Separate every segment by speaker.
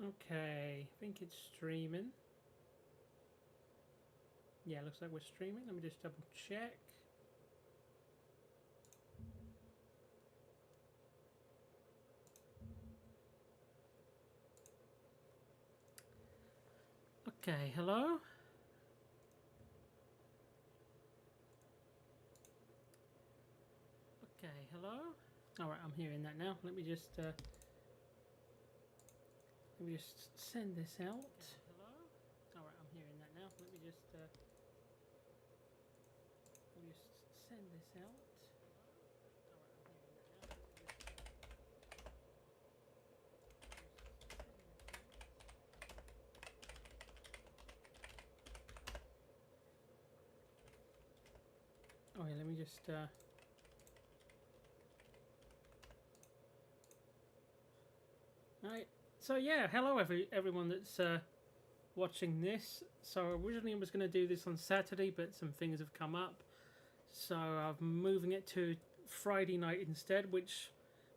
Speaker 1: Okay, I think it's streaming. Yeah, looks like we're streaming. Let me just double check. Okay, hello? Okay, hello? Alright, I'm hearing that now. Let me just send this out. Okay, hello? Alright, I'm hearing that now. Let me just send this out. Oh yeah, let me just Alright, so yeah, hello everyone that's watching this. So originally I was going to do this on Saturday, but some things have come up, so I'm moving it to Friday night instead, which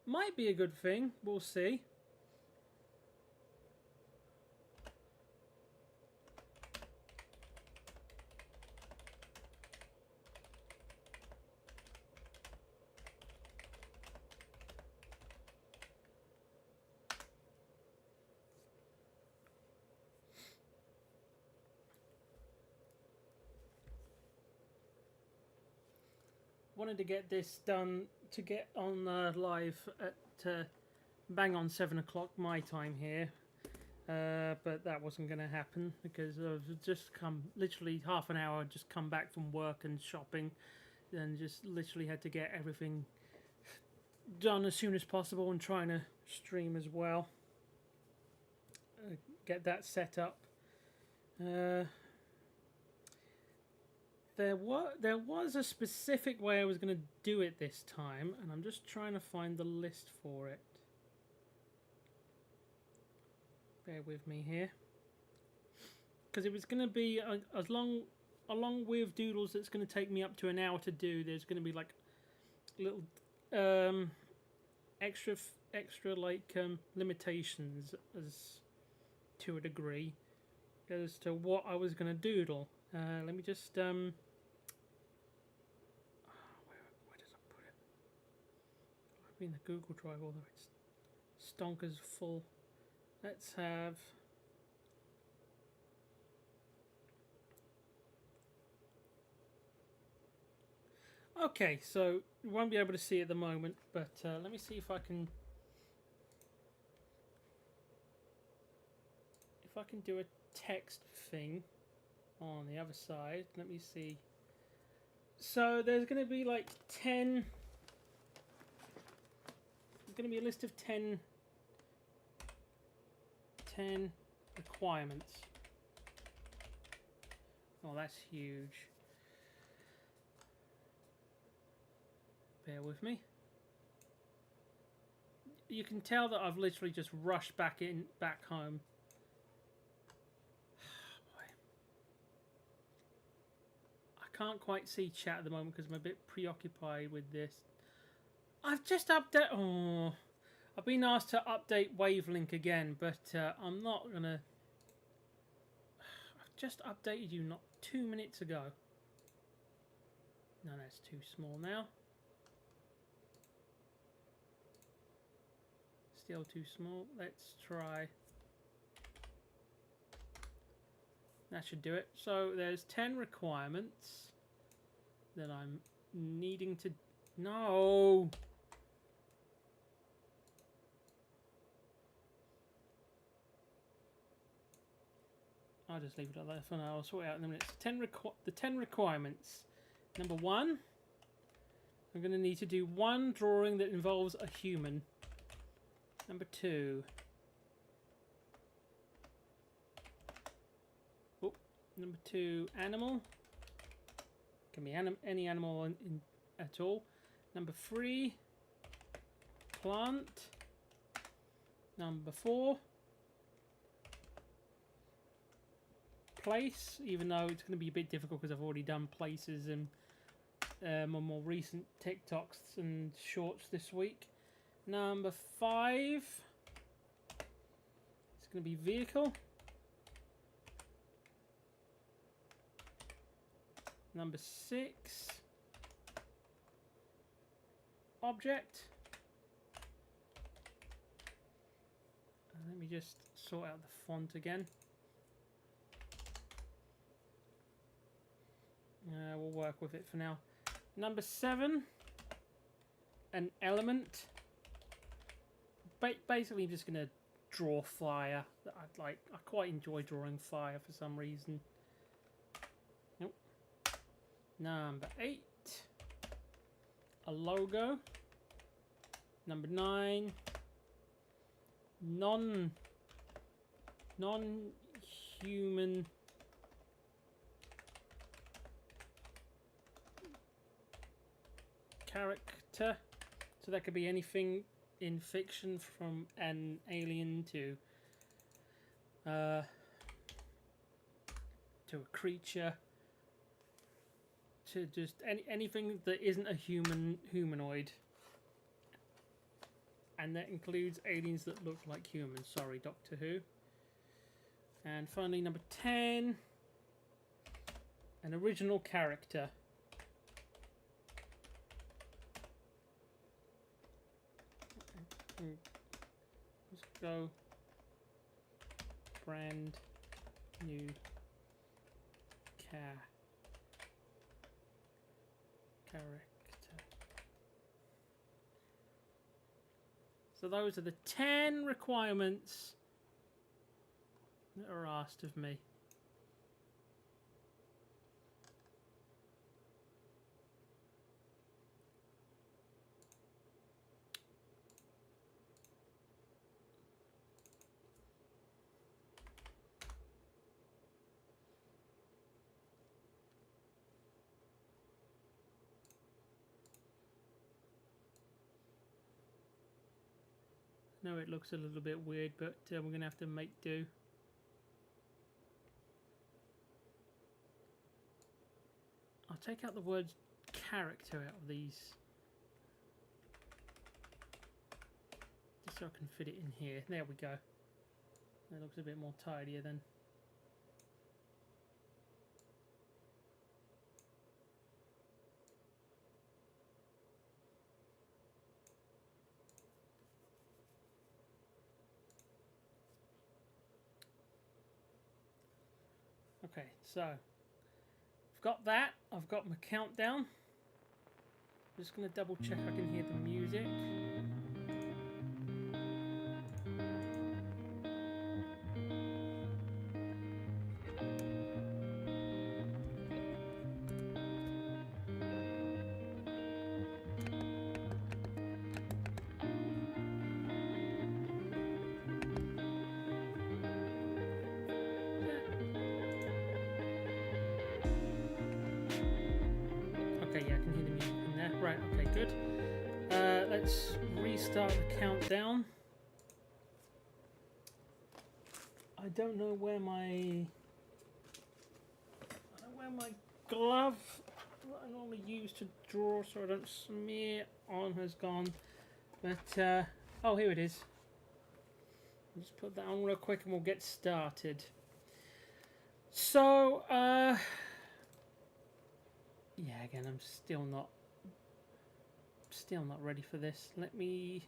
Speaker 1: might be a good thing. We'll see. Wanted to get this done to get on live at bang on 7 o'clock my time here, but that wasn't going to happen because I've just come literally half an hour, just come back from work and shopping, and just literally had to get everything done as soon as possible and trying to stream as well. Get that set up. There was a specific way I was going to do it this time, and I'm just trying to find the list for it. Bear with me here, because it was going to be along with Doodles. It's going to take me up to an hour to do. There's going to be like little extra like limitations as to a degree as to what I was going to doodle. Let me just where does I put it? I've been in the Google Drive, although it's stonkers full. Let's have. Okay, so you won't be able to see at the moment, but let me see if I can do a text thing on the other side. Let me see. So there's going to be like 10. There's going to be a list of 10 requirements. Oh, that's huge. Bear with me. You can tell that I've literally just rushed back home. Boy. I can't quite see chat at the moment because I'm a bit preoccupied with this. I've just updated. Oh, I've been asked to update Wavelink again, but I'm not gonna. I've just updated you not 2 minutes ago. No, that's too small now. Still too small. Let's try. That should do it. So there's 10 requirements that I'm needing to. No. I'll just leave it like that for now. I'll sort it out in a minute. The 10 requirements. Number 1, I'm going to need to do one drawing that involves a human. Number 2. Oh, number 2, animal. Can be any animal at all. Number 3, plant. Number 4, place, even though it's going to be a bit difficult because I've already done places and on more recent TikToks and shorts this week. Number 5, it's It's going to be vehicle. Number 6. Object. Let me just sort out the font again. We'll work with it for now. Number 7. An element. Basically, I'm just going to draw fire. I quite enjoy drawing fire for some reason. Nope. Number 8. A logo. Number 9. Non-human character. So that could be anything in fiction, from an alien to a creature, to just anything that isn't a humanoid. And that includes aliens that look like humans. Sorry, Doctor Who. And finally, number 10. An original character. Let's go. Brand new character. So those are the 10 requirements that are asked of me. No, it looks a little bit weird, but we're going to have to make do. I'll take out the word character out of these, just so I can fit it in here. There we go. That looks a bit more tidier then. Okay, so I've got that. I've got my countdown. I'm just going to double check I can hear the music. Okay, yeah, I can hear the music in there. Right, okay, good. Let's restart the countdown. I don't know where my glove that I normally use to draw so I don't smear on has gone. But oh, here it is. I'll just put that on real quick and we'll get started. So yeah, again, I'm still not ready for this. Let me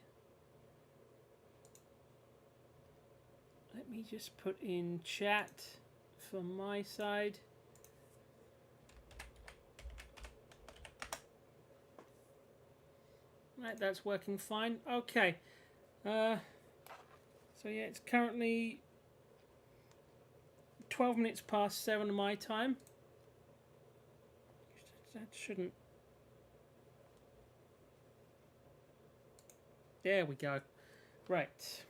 Speaker 1: just put in chat for my side. Right, that's working fine. Okay. So yeah, it's currently 12 minutes past 7 of my time. That shouldn't... There we go. Right.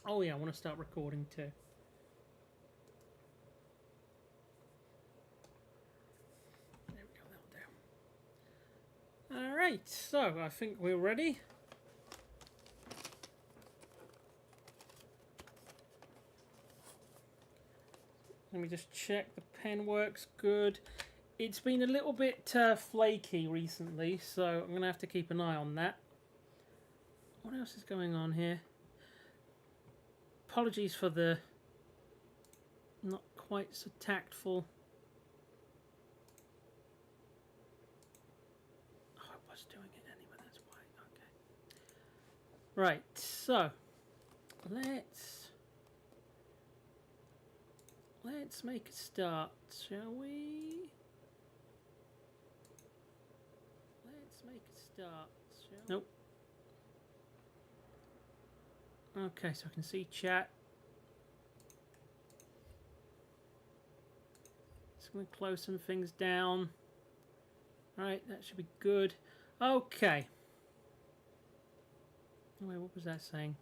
Speaker 1: Oh yeah, I want to start recording too. There we go, that'll do. Alright, so I think we're ready. Let me just check the pen works good. It's been a little bit flaky recently, so I'm going to have to keep an eye on that. What else is going on here? apologies for the not quite so tactful. Oh, I was doing it anyway, that's why. Okay. Right, so let's make a start, shall we? Let's make a start, shall we? Nope. Okay, so I can see chat. Just going to close some things down. Right, that should be good. Okay. Oh, wait, what was that saying?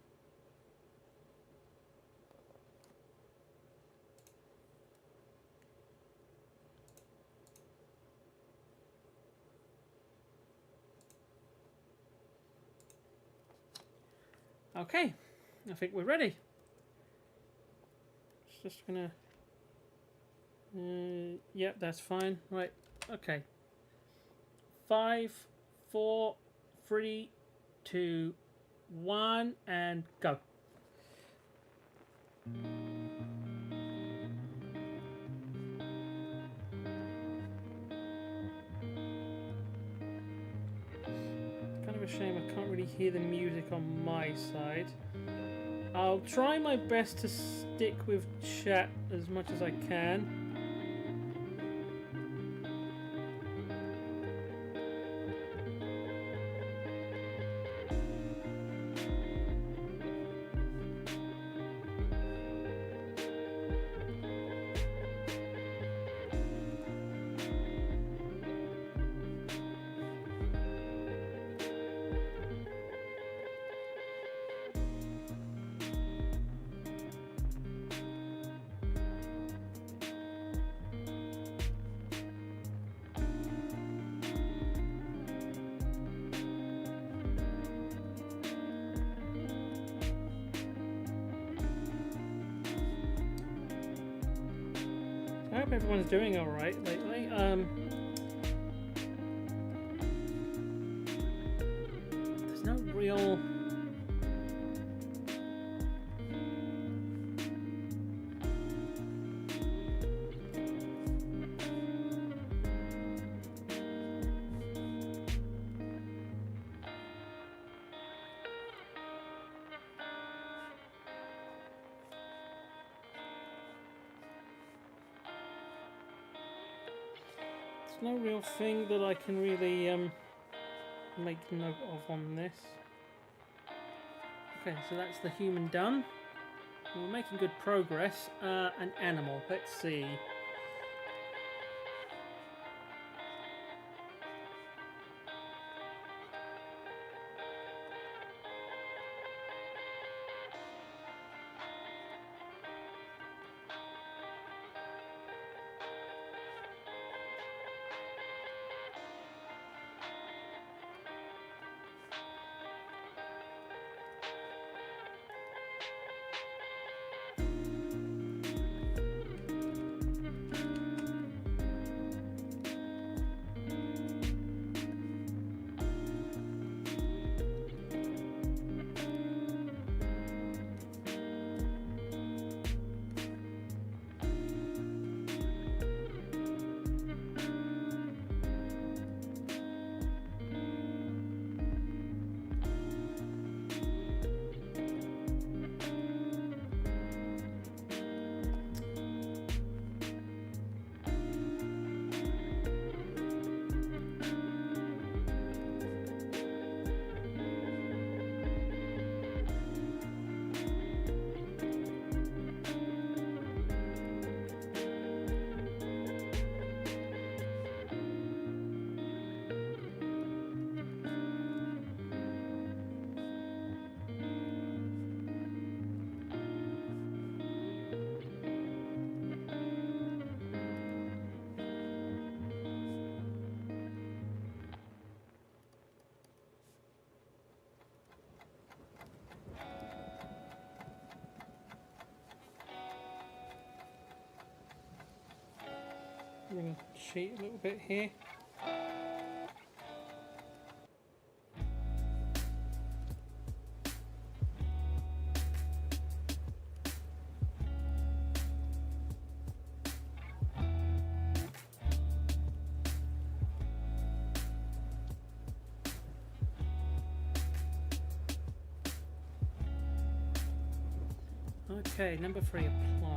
Speaker 1: Okay, I think we're ready. Just gonna. Yep, that's fine. Right. Okay. 5, 4, 3, 2, 1, and go. Kind of a shame I can't really hear the music on my side. I'll try my best to stick with chat as much as I can. I hope everyone's doing all right lately. There's no real. No real thing that I can really make note of on this. Okay, so that's the human done. We're making good progress. An animal, let's see. I'm going to cheat a little bit here. Okay, number 3, a plant.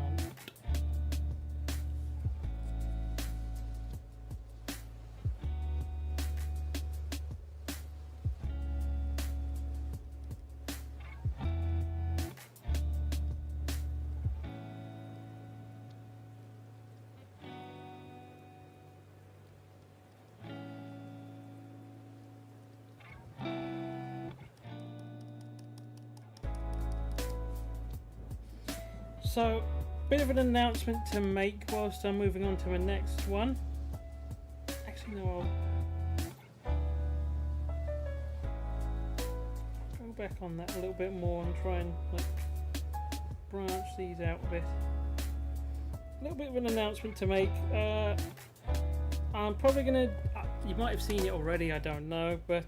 Speaker 1: So, bit of an announcement to make whilst I'm moving on to the next one. Actually, no, I'll go back on that a little bit more and try and like branch these out a bit. A little bit of an announcement to make. I'm probably gonna. You might have seen it already. I don't know, but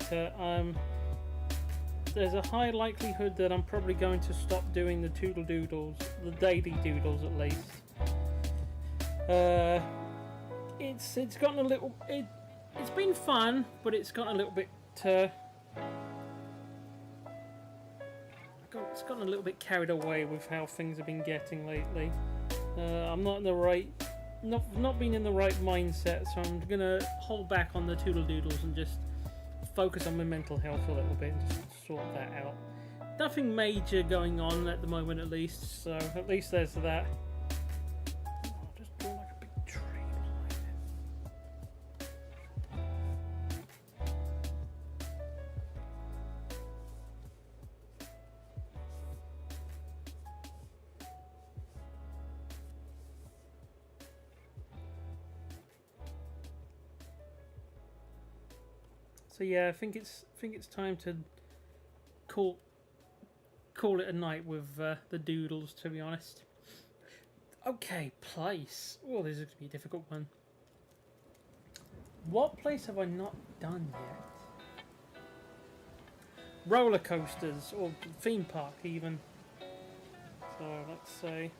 Speaker 1: there's a high likelihood that I'm probably going to stop doing the Doodles, the daily doodles at least. It's gotten a little. It's been fun, but it's gotten a little bit. It's gotten a little bit carried away with how things have been getting lately. I'm not in the right, not being in the right mindset, so I'm gonna hold back on the Doodles and just focus on my mental health a little bit and just sort that out. Nothing major going on at the moment, at least, so at least there's that. I'll just draw like a big tree behind it. So yeah, I think it's time to call it a night with the doodles, to be honest. Okay, place. Oh, this is going to be a difficult one. What place have I not done yet? Roller coasters, or theme park even. So let's say.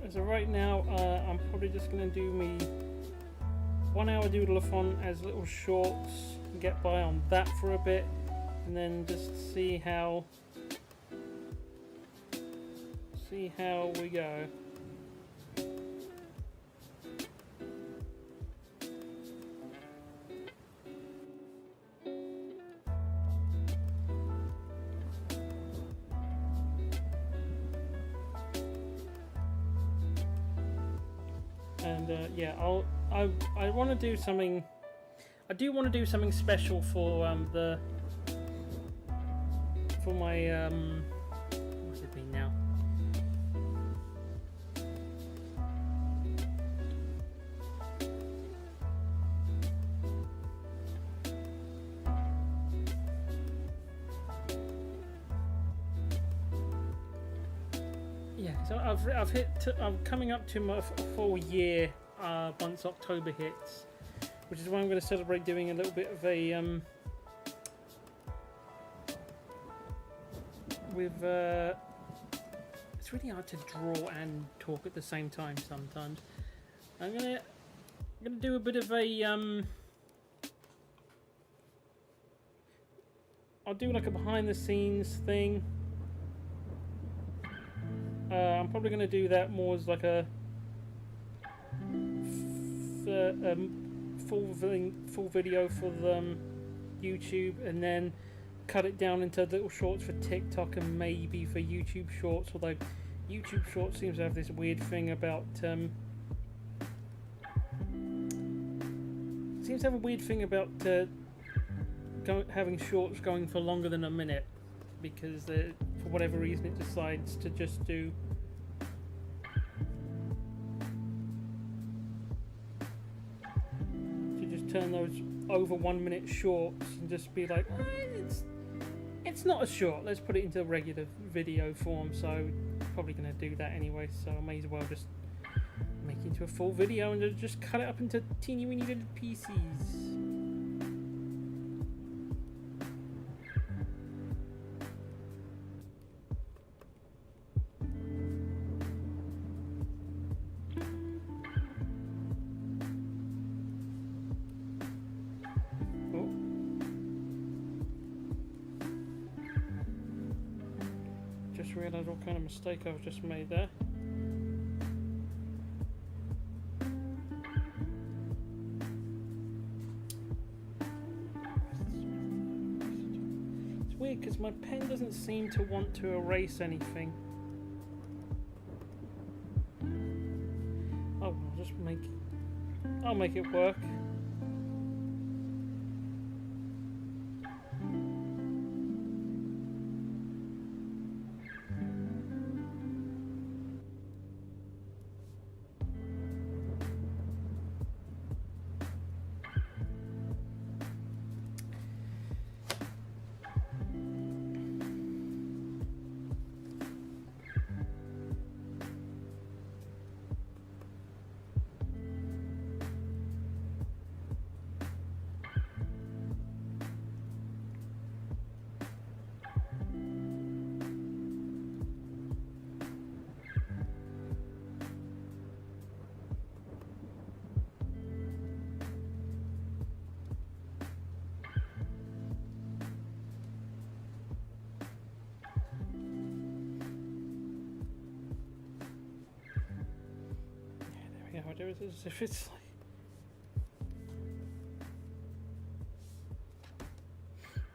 Speaker 1: As of right now, I'm probably just going to do me 1 hour Doodle-a-thon as little shorts, get by on that for a bit, and then just see how we go. And yeah, I want to do something. I do want to do something special for my what's it been now? Yeah, so I'm coming up to my full year once October hits, which is why I'm going to celebrate doing a little bit of a it's really hard to draw and talk at the same time sometimes. I'm gonna do a bit of a I'll do like a behind the scenes thing. I'm probably going to do that more as like a full video for YouTube, and then cut it down into little shorts for TikTok and maybe for YouTube Shorts. Although YouTube Shorts seems to have this weird thing about having shorts going for longer than a minute, because for whatever reason it decides to just do. To just turn those over 1 minute shorts and just be like, it's not a short, let's put it into regular video form. So probably going to do that anyway, so I may as well just make it into a full video and just cut it up into teeny weeny little pieces. Just realised what kind of mistake I've just made there. It's weird because my pen doesn't seem to want to erase anything. Oh, I'll make it work. I do it as if it's like,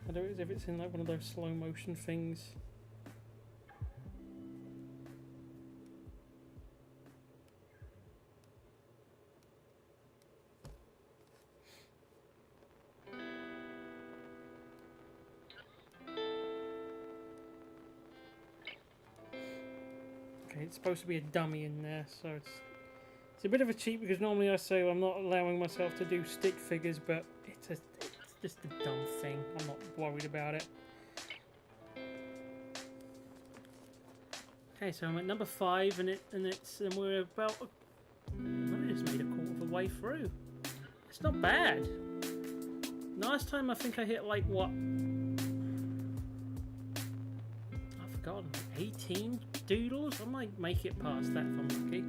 Speaker 1: I do it as if it's in like one of those slow motion things. Okay, it's supposed to be a dummy in there, so it's a bit of a cheat because normally I say I'm not allowing myself to do stick figures, but it's just a dumb thing. I'm not worried about it. Okay, so I'm at number 5, and we're about. I just made a quarter of the way through. It's not bad. Last time I think I hit like what? I've forgotten. 18 doodles. I might make it past that if I'm lucky.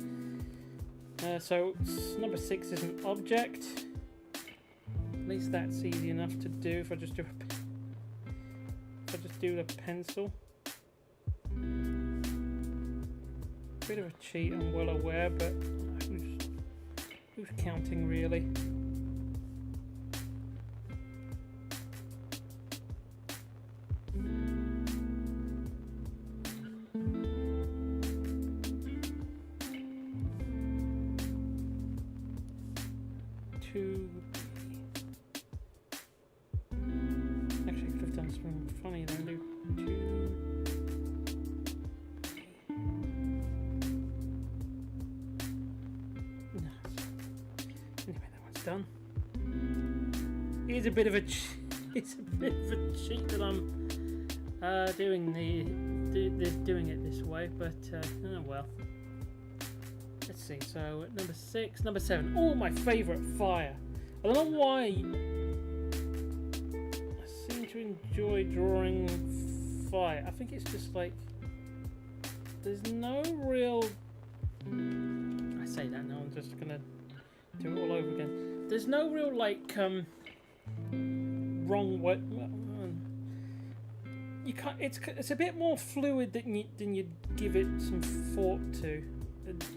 Speaker 1: So number 6 is an object. At least that's easy enough to do if I just do the pencil. Bit of a cheat, I'm well aware, but who's counting really? Actually, I could have done something funny then. Do 2. No. Anyway, that one's done. It's a bit of a cheat that I'm doing it this way, but oh well. Let's see. So at number 6, number 7. Oh, my favourite, fire. I don't know why. I seem to enjoy drawing fire. I think it's just like there's no real. I say that now. I'm just gonna do it all over again. There's no real like wrong way. You can't. It's a bit more fluid than you give it some thought to.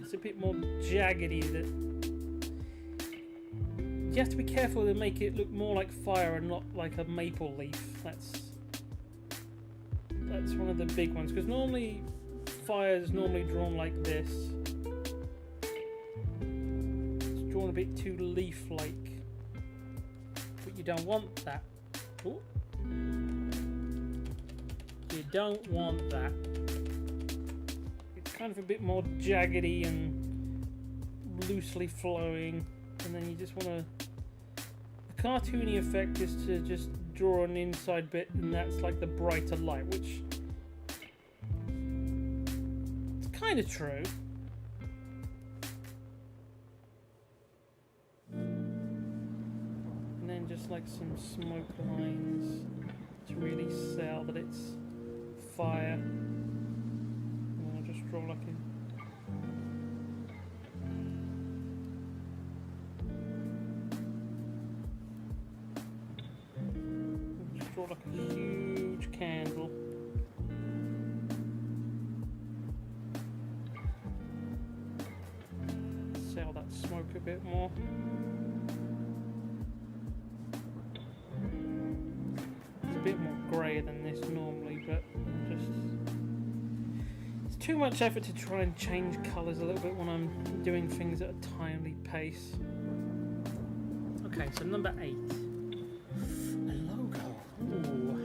Speaker 1: It's a bit more jaggedy. That you have to be careful to make it look more like fire and not like a maple leaf. That's one of the big ones, because normally fire is normally drawn like this. It's drawn a bit too leaf-like, but you don't want that. Ooh. You don't want that. It's kind of a bit more jaggedy and loosely flowing, and then you just want to... The cartoony effect is to just draw an inside bit, and that's like the brighter light, which... it's kind of true. And then just like some smoke lines to really sell that it's fire. And I'll just draw like a... draw like a huge candle. Sell that smoke a bit more. It's a bit more grey than this normally, but it's too much effort to try and change colours a little bit when I'm doing things at a timely pace. Okay, so number 8. A logo. Ooh.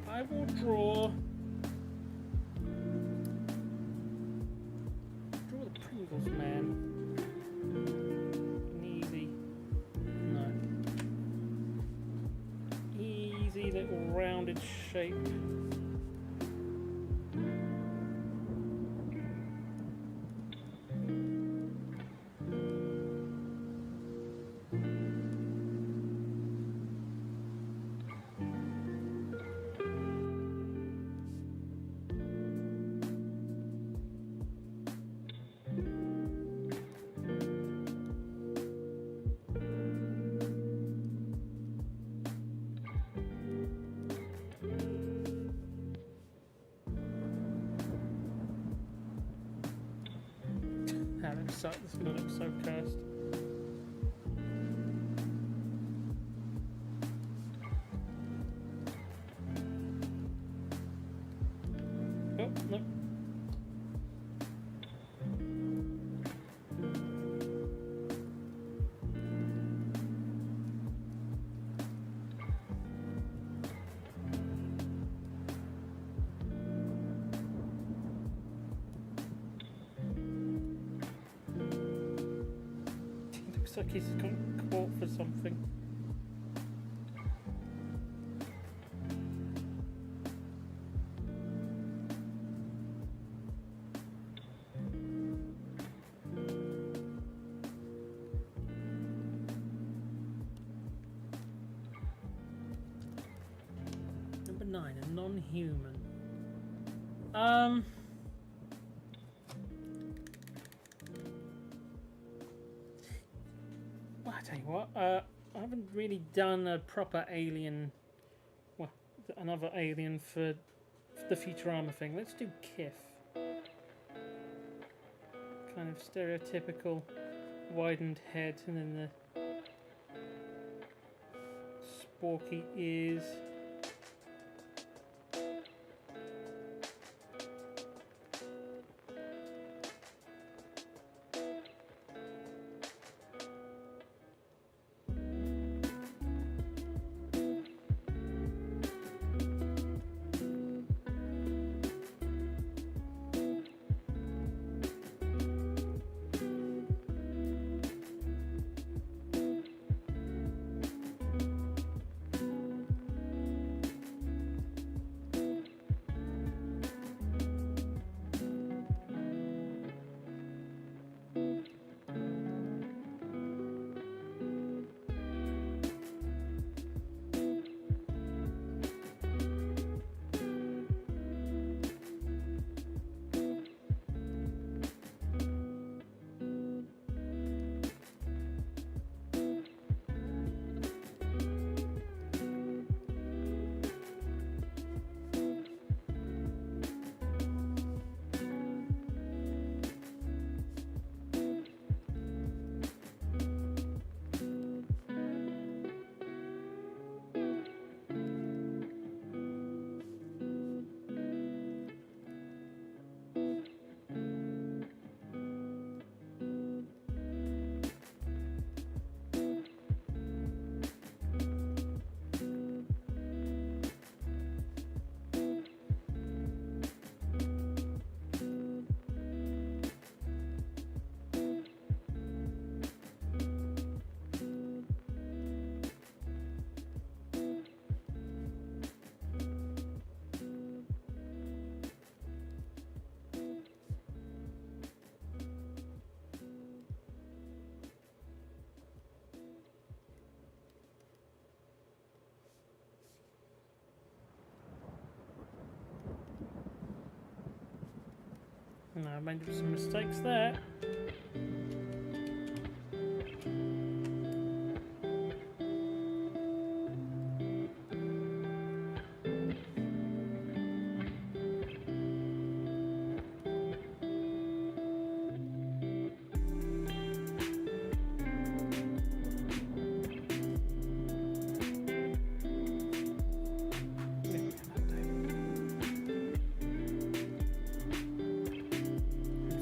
Speaker 1: I will draw the Pringles man. An easy, no, easy little rounded shape. This is going to look so cursed. Oh, no. Looks like he's got caught for something. Number 9, a non-human. Well, I tell you what, I haven't really done a proper alien, well, another alien for the Futurama thing. Let's do Kif. Kind of stereotypical widened head, and then the sporky ears. No, I made some mistakes there.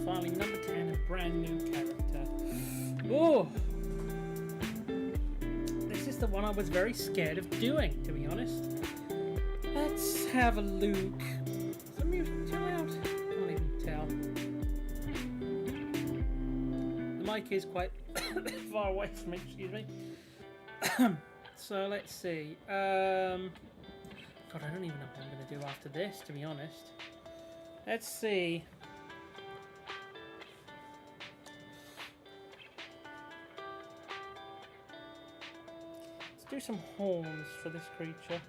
Speaker 1: Finally, number 10, a brand new character. Oh! This is the one I was very scared of doing, to be honest. Let's have a look. Is the music too loud? Can't even tell. The mic is quite far away from me, excuse me. So let's see. God, I don't even know what I'm going to do after this, to be honest. Let's see. Let's do some horns for this creature.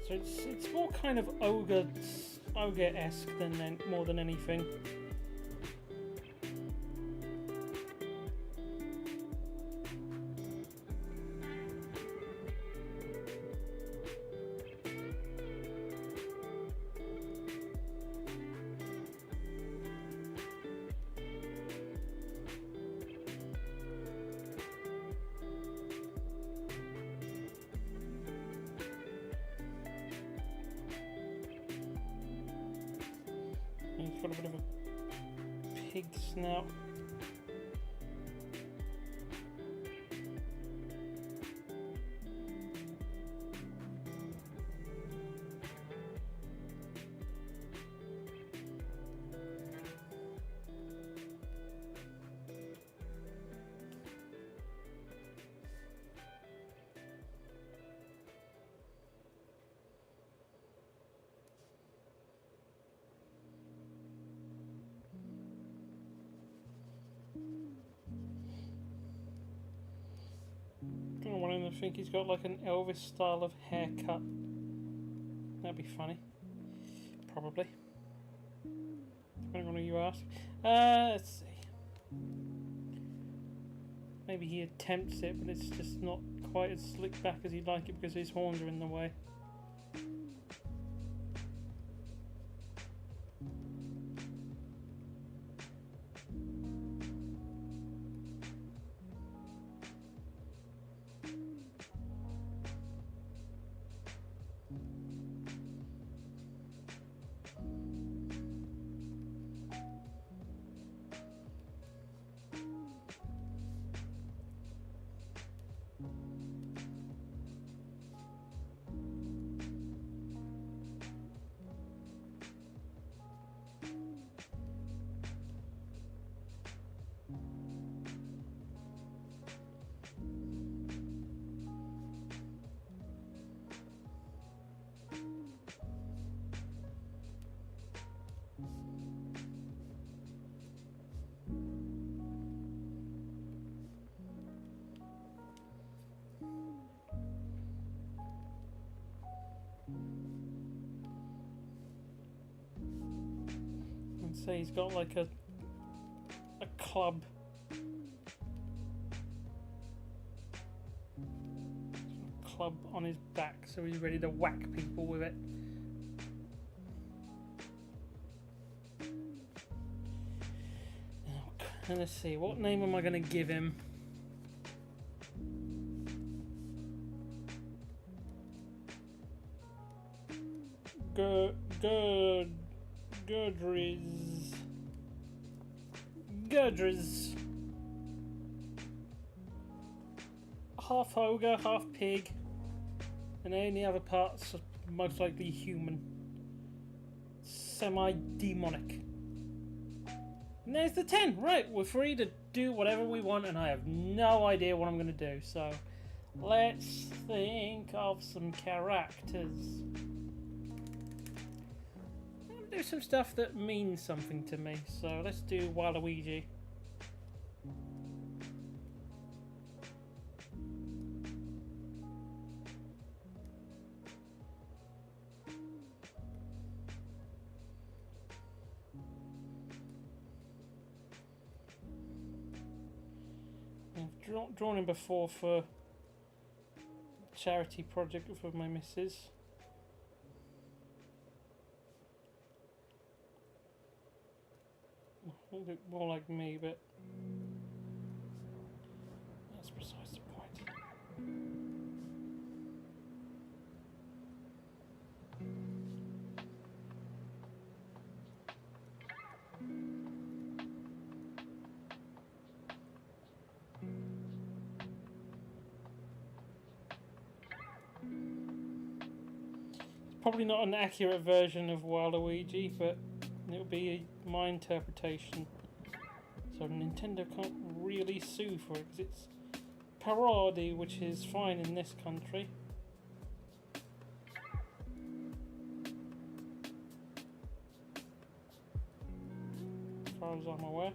Speaker 1: So it's more kind of ogre-esque than more than anything. He's got a bit of a pig snout. I think he's got like an Elvis style of haircut. That'd be funny. Probably. Depending on who you ask. Let's see. Maybe he attempts it, but it's just not quite as slick back as he'd like it because his horns are in the way. So he's got like a club. Club on his back, so he's ready to whack people with it. And let's see, what name am I going to give him? Gurdriz. Half ogre, half pig. And any other parts are most likely human. Semi-demonic. And there's the 10. Right, we're free to do whatever we want, and I have no idea what I'm going to do. So, let's think of some characters. I'm going to do some stuff that means something to me. So, let's do Waluigi. I've drawn him before for charity project for my missus. A bit more like me, but that's besides the point. Probably not an accurate version of Waluigi, but it'll be my interpretation. So Nintendo can't really sue for it because it's parody, which is fine in this country. As far as I'm aware.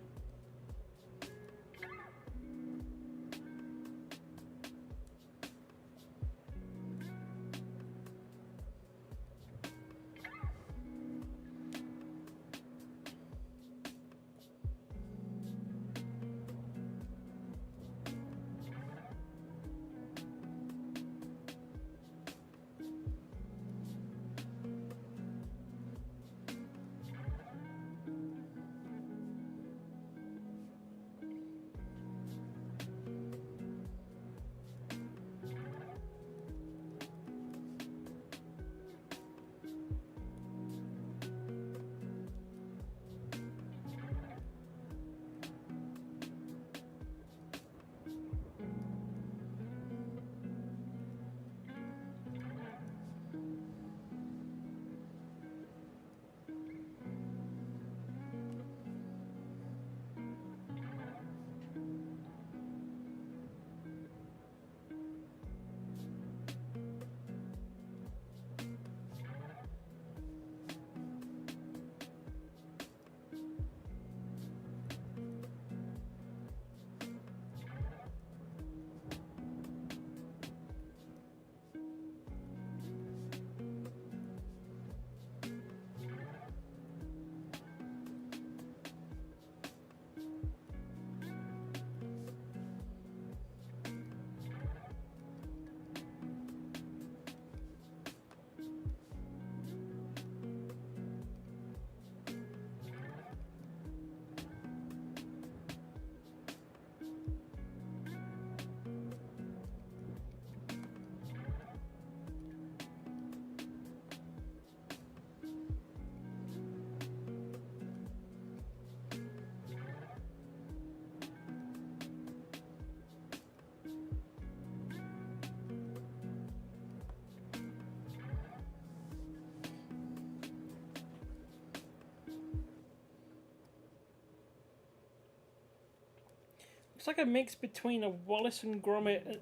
Speaker 1: It's like a mix between a Wallace and Gromit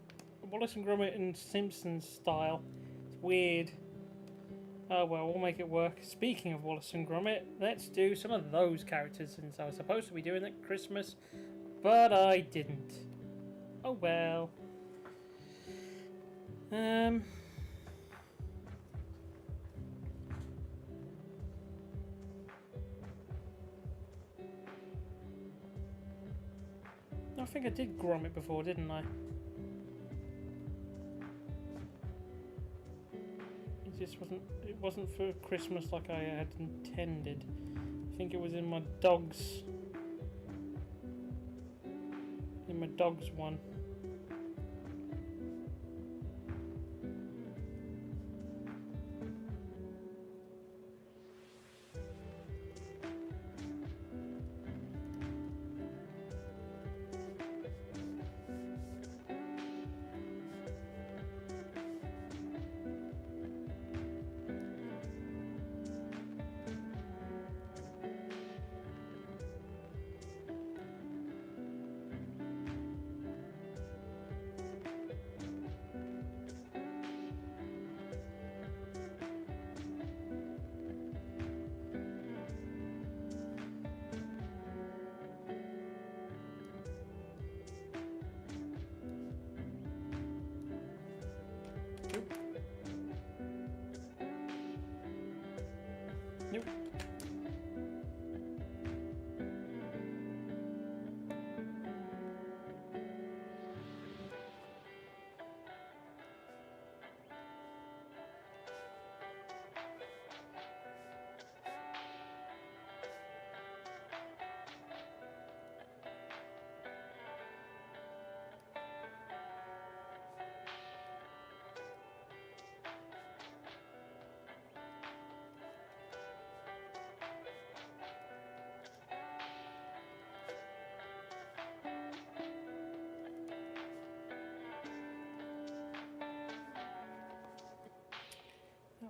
Speaker 1: and Simpsons style. It's weird. Oh well, we'll make it work. Speaking of Wallace and Gromit, let's do some of those characters since I was supposed to be doing it at Christmas, but I didn't. Oh well. I think I did Gromit before, didn't I? It wasn't for Christmas like I had intended. I think it was in my dog's one.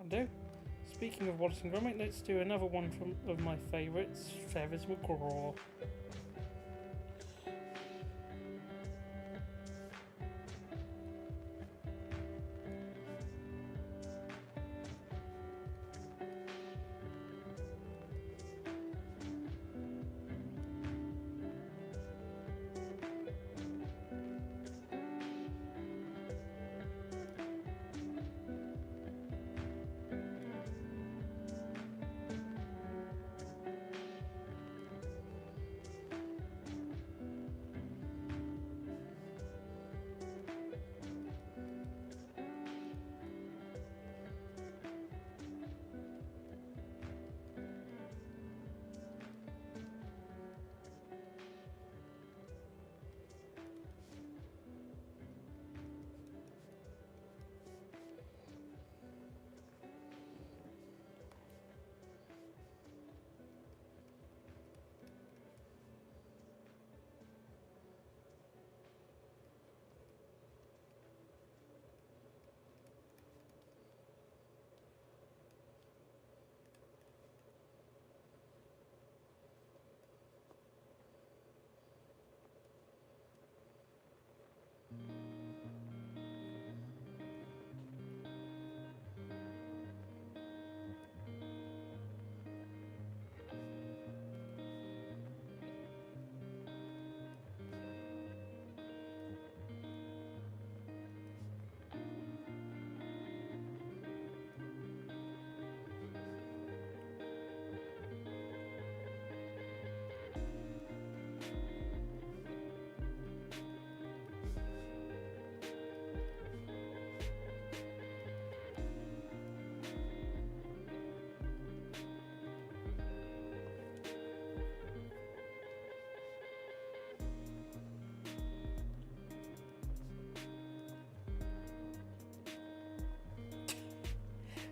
Speaker 1: do. Speaking of Wallace and Gromit, let's do another one of my favourites, Feathers McGraw.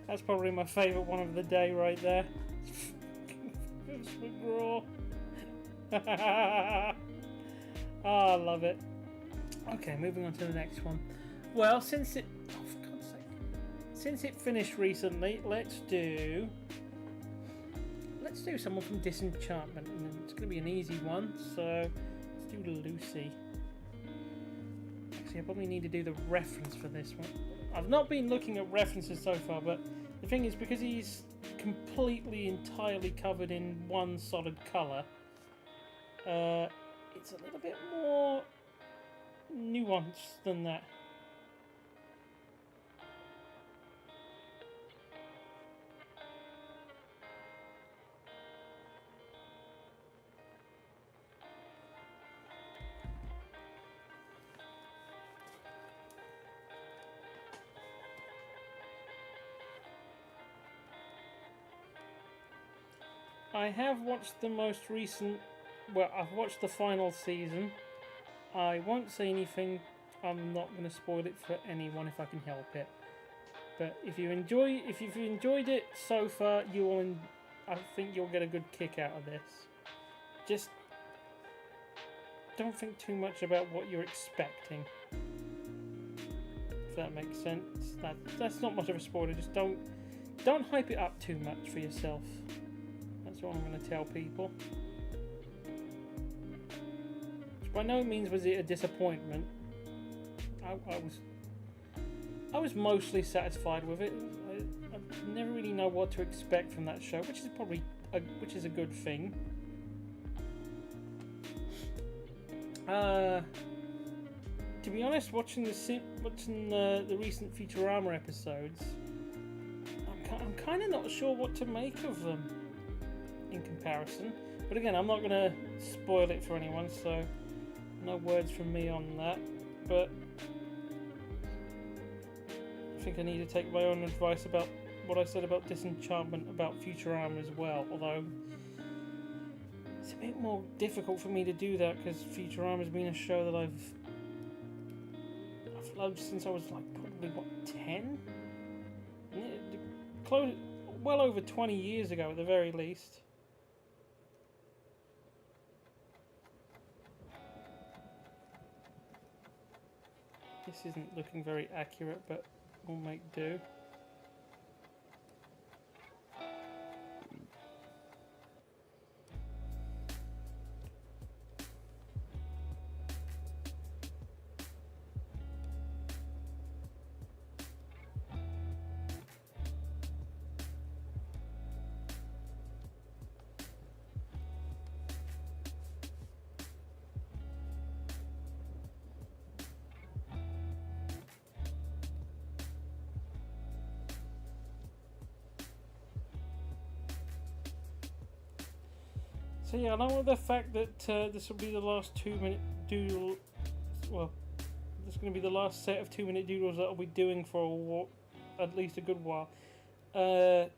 Speaker 1: That's probably my favourite one of the day right there. Feathers McGraw. Oh, I love it. Okay, moving on to the next one. Well, since it... Oh, for God's sake. Since it finished recently, let's do someone from Disenchantment. And it's going to be an easy one, so let's do Lucy. Actually, I probably need to do the reference for this one. I've not been looking at references so far, but the thing is, because he's completely, entirely covered in one solid colour, it's a little bit more nuanced than that. I have watched the most recent... Well, I've watched the final season. I won't say anything. I'm not going to spoil it for anyone if I can help it. But if you've enjoyed it so far, I think you'll get a good kick out of this. Just don't think too much about what you're expecting. If that makes sense. That's not much of a spoiler. Just don't hype it up too much for yourself. That's what I'm going to tell people. Which by no means was it a disappointment. I was mostly satisfied with it. I never really know what to expect from that show, which is probably a good thing. To be honest, watching the recent Futurama episodes, I'm kind of not sure what to make of them in comparison. But again, I'm not going to spoil it for anyone, so no words from me on that. But I think I need to take my own advice about what I said about Disenchantment about Futurama as well, although it's a bit more difficult for me to do that because Futurama's been a show that I've loved since I was like probably 10? Well over 20 years ago at the very least. This isn't looking very accurate, but we'll make do. So yeah, along with the fact that this will be the last 2-minute doodle, well, this is going to be the last set of 2-minute doodles that I'll be doing for at least a good while. It's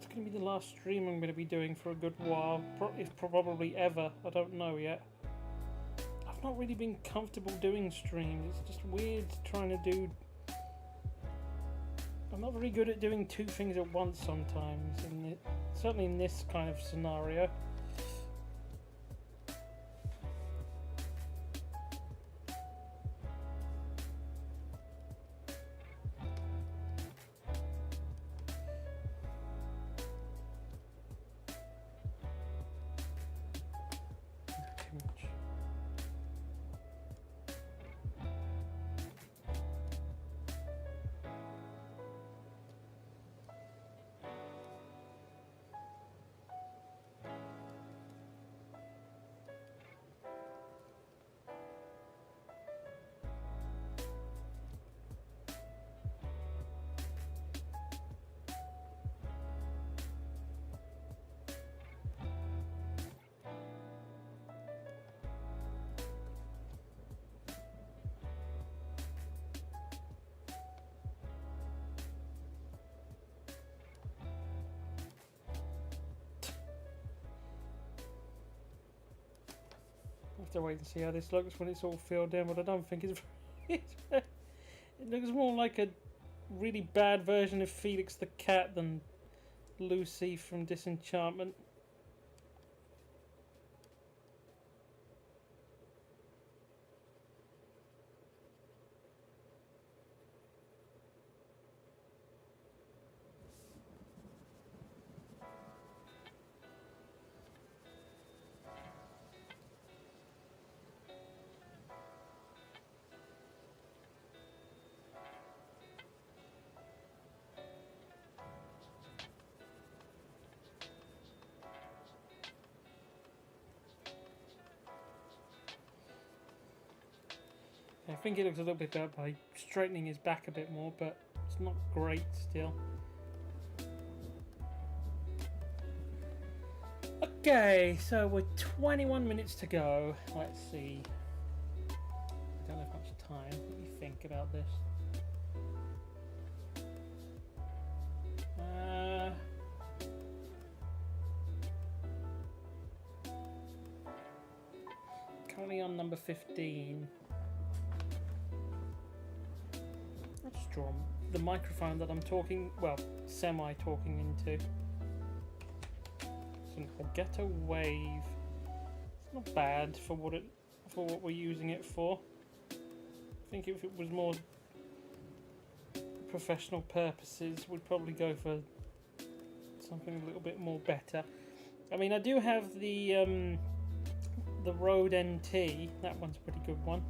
Speaker 1: going to be the last stream I'm going to be doing for a good while, if probably ever. I don't know yet. I've not really been comfortable doing streams. It's just weird trying to do. I'm not very good at doing two things at once sometimes, certainly in this kind of scenario. Have to wait and see how this looks when it's all filled in, but I don't think it's it looks more like a really bad version of Felix the Cat than Lucy from Disenchantment. I think it looks a little bit better by straightening his back a bit more, but it's not great still. Okay, so we're 21 minutes to go. Let's see. I don't have much time. Let me think about this. Currently on number 15. I'll just draw the microphone that I'm talking, well, semi-talking into. It's an Elgato Wave. It's not bad for what we're using it for. I think if it was more professional purposes, we'd probably go for something a little bit more better. I mean, I do have the Rode NT. That one's a pretty good one.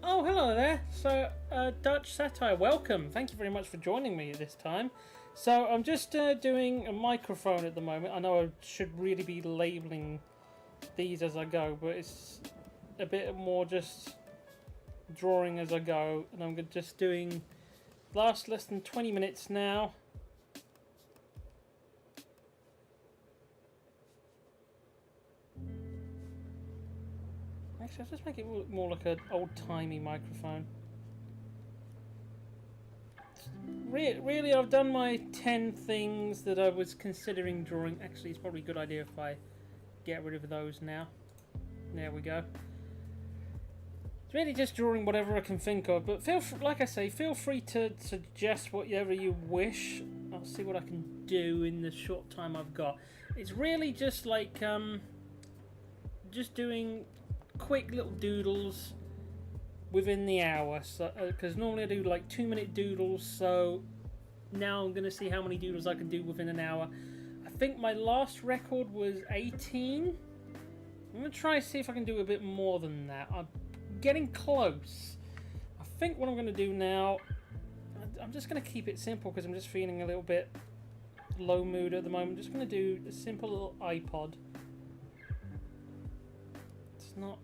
Speaker 1: Oh, hello there. So, Dutch Satire, welcome. Thank you very much for joining me this time. So, I'm just doing a microphone at the moment. I know I should really be labelling these as I go, but it's a bit more just drawing as I go. And I'm just doing less than 20 minutes now. Actually, I'll just make it look more like an old-timey microphone. Really, I've done my 10 things that I was considering drawing. Actually, it's probably a good idea if I get rid of those now. There we go. It's really just drawing whatever I can think of, but like I say, feel free to suggest whatever you wish. I'll see what I can do in the short time I've got. It's really just like, just doing quick little doodles within the hour, so because normally I do like 2-minute doodles, so now I'm going to see how many doodles I can do within an hour. I think my last record was 18. I'm going to try and see if I can do a bit more than that. I'm getting close. I think what I'm going to do now, I'm just going to keep it simple because I'm just feeling a little bit low mood at the moment. I'm just going to do a simple little iPod. It's not...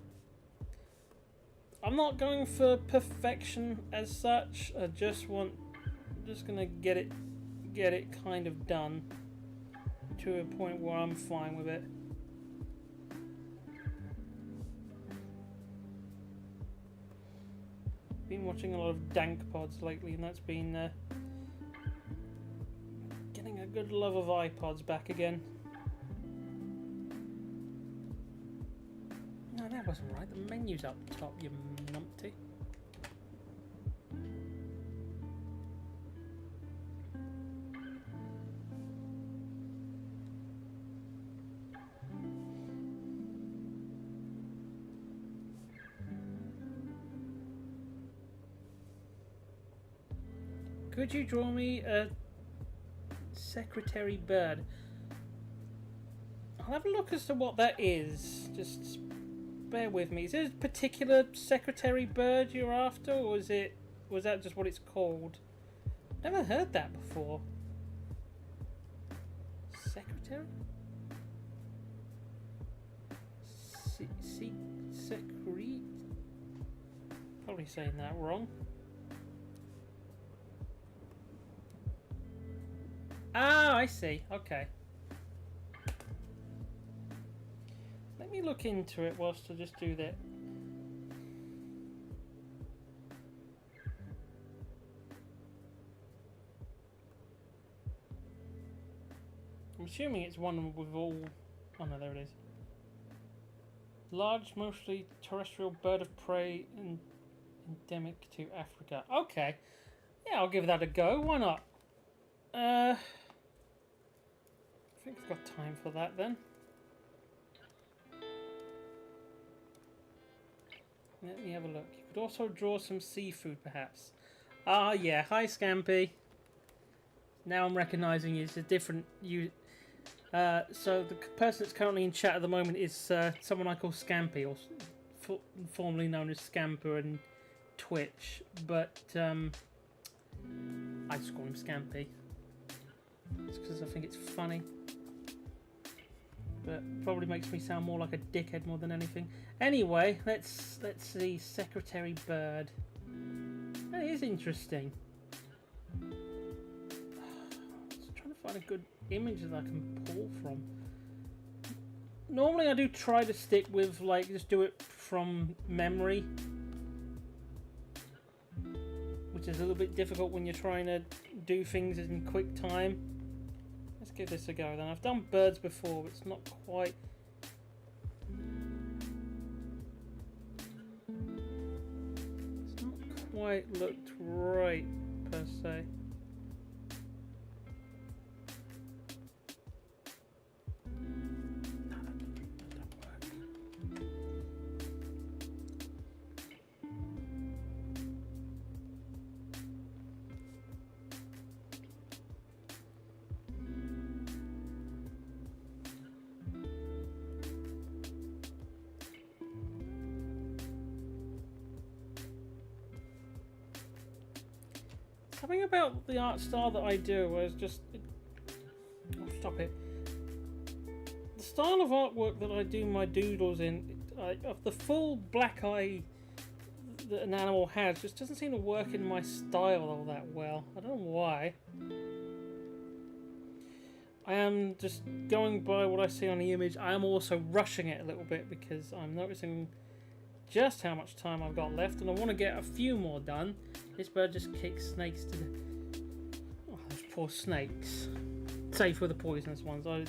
Speaker 1: I'm not going for perfection as such. I just want... I'm just going to get it kind of done to a point where I'm fine with it. Been watching a lot of dank pods lately, and that's been getting a good love of iPods back again. No, that wasn't right. The menu's up top, you numpty. Could you draw me a secretary bird? I'll have a look as to what that is. Just bear with me. Is there a particular secretary bird you're after, or was that just what it's called? Never heard that before. Secretary? Secret? Probably saying that wrong. Ah, I see. Okay. Let me look into it whilst I just do that. I'm assuming it's one with all... Oh no, there it is. Large, mostly terrestrial bird of prey and endemic to Africa. Okay. Yeah, I'll give that a go. Why not? I think I've got time for that then. Let me have a look. You could also draw some seafood, perhaps. Ah, yeah. Hi, Scampy. Now I'm recognising it's a different... so the person that's currently in chat at the moment is someone I call Scampy, or formerly known as Scamper and Twitch. But I just call him Scampy. It's because I think it's funny. But probably makes me sound more like a dickhead more than anything. Anyway, let's see. Secretary bird. That is interesting. Just trying to find a good image that I can pull from. Normally I do try to stick with, like, just do it from memory, which is a little bit difficult when you're trying to do things in quick time. Let's give this a go then. I've done birds before, but it's not quite... It's not quite looked right, per se. Something about the art style that I do was just... Oh, stop it. The style of artwork that I do my doodles in, of the full black eye that an animal has, just doesn't seem to work in my style all that well. I don't know why. I am just going by what I see on the image. I am also rushing it a little bit because I'm noticing just how much time I've got left, and I want to get a few more done. This bird just kicks snakes to the... Oh, those poor snakes. Safe for the poisonous ones. I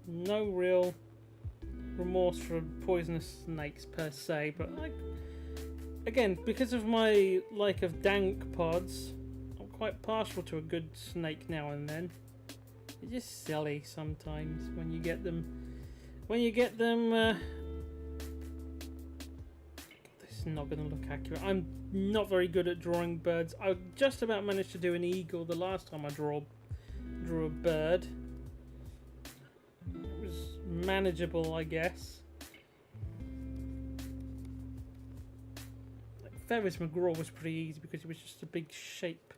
Speaker 1: no real remorse for poisonous snakes per se, but again, because of my like of dank pods, I'm quite partial to a good snake now and then. They're just silly sometimes when you get them. This is not going to look accurate. I'm not very good at drawing birds. I just about managed to do an eagle the last time I drew a bird. It was manageable, I guess. Like Ferris McGraw was pretty easy because it was just a big shape.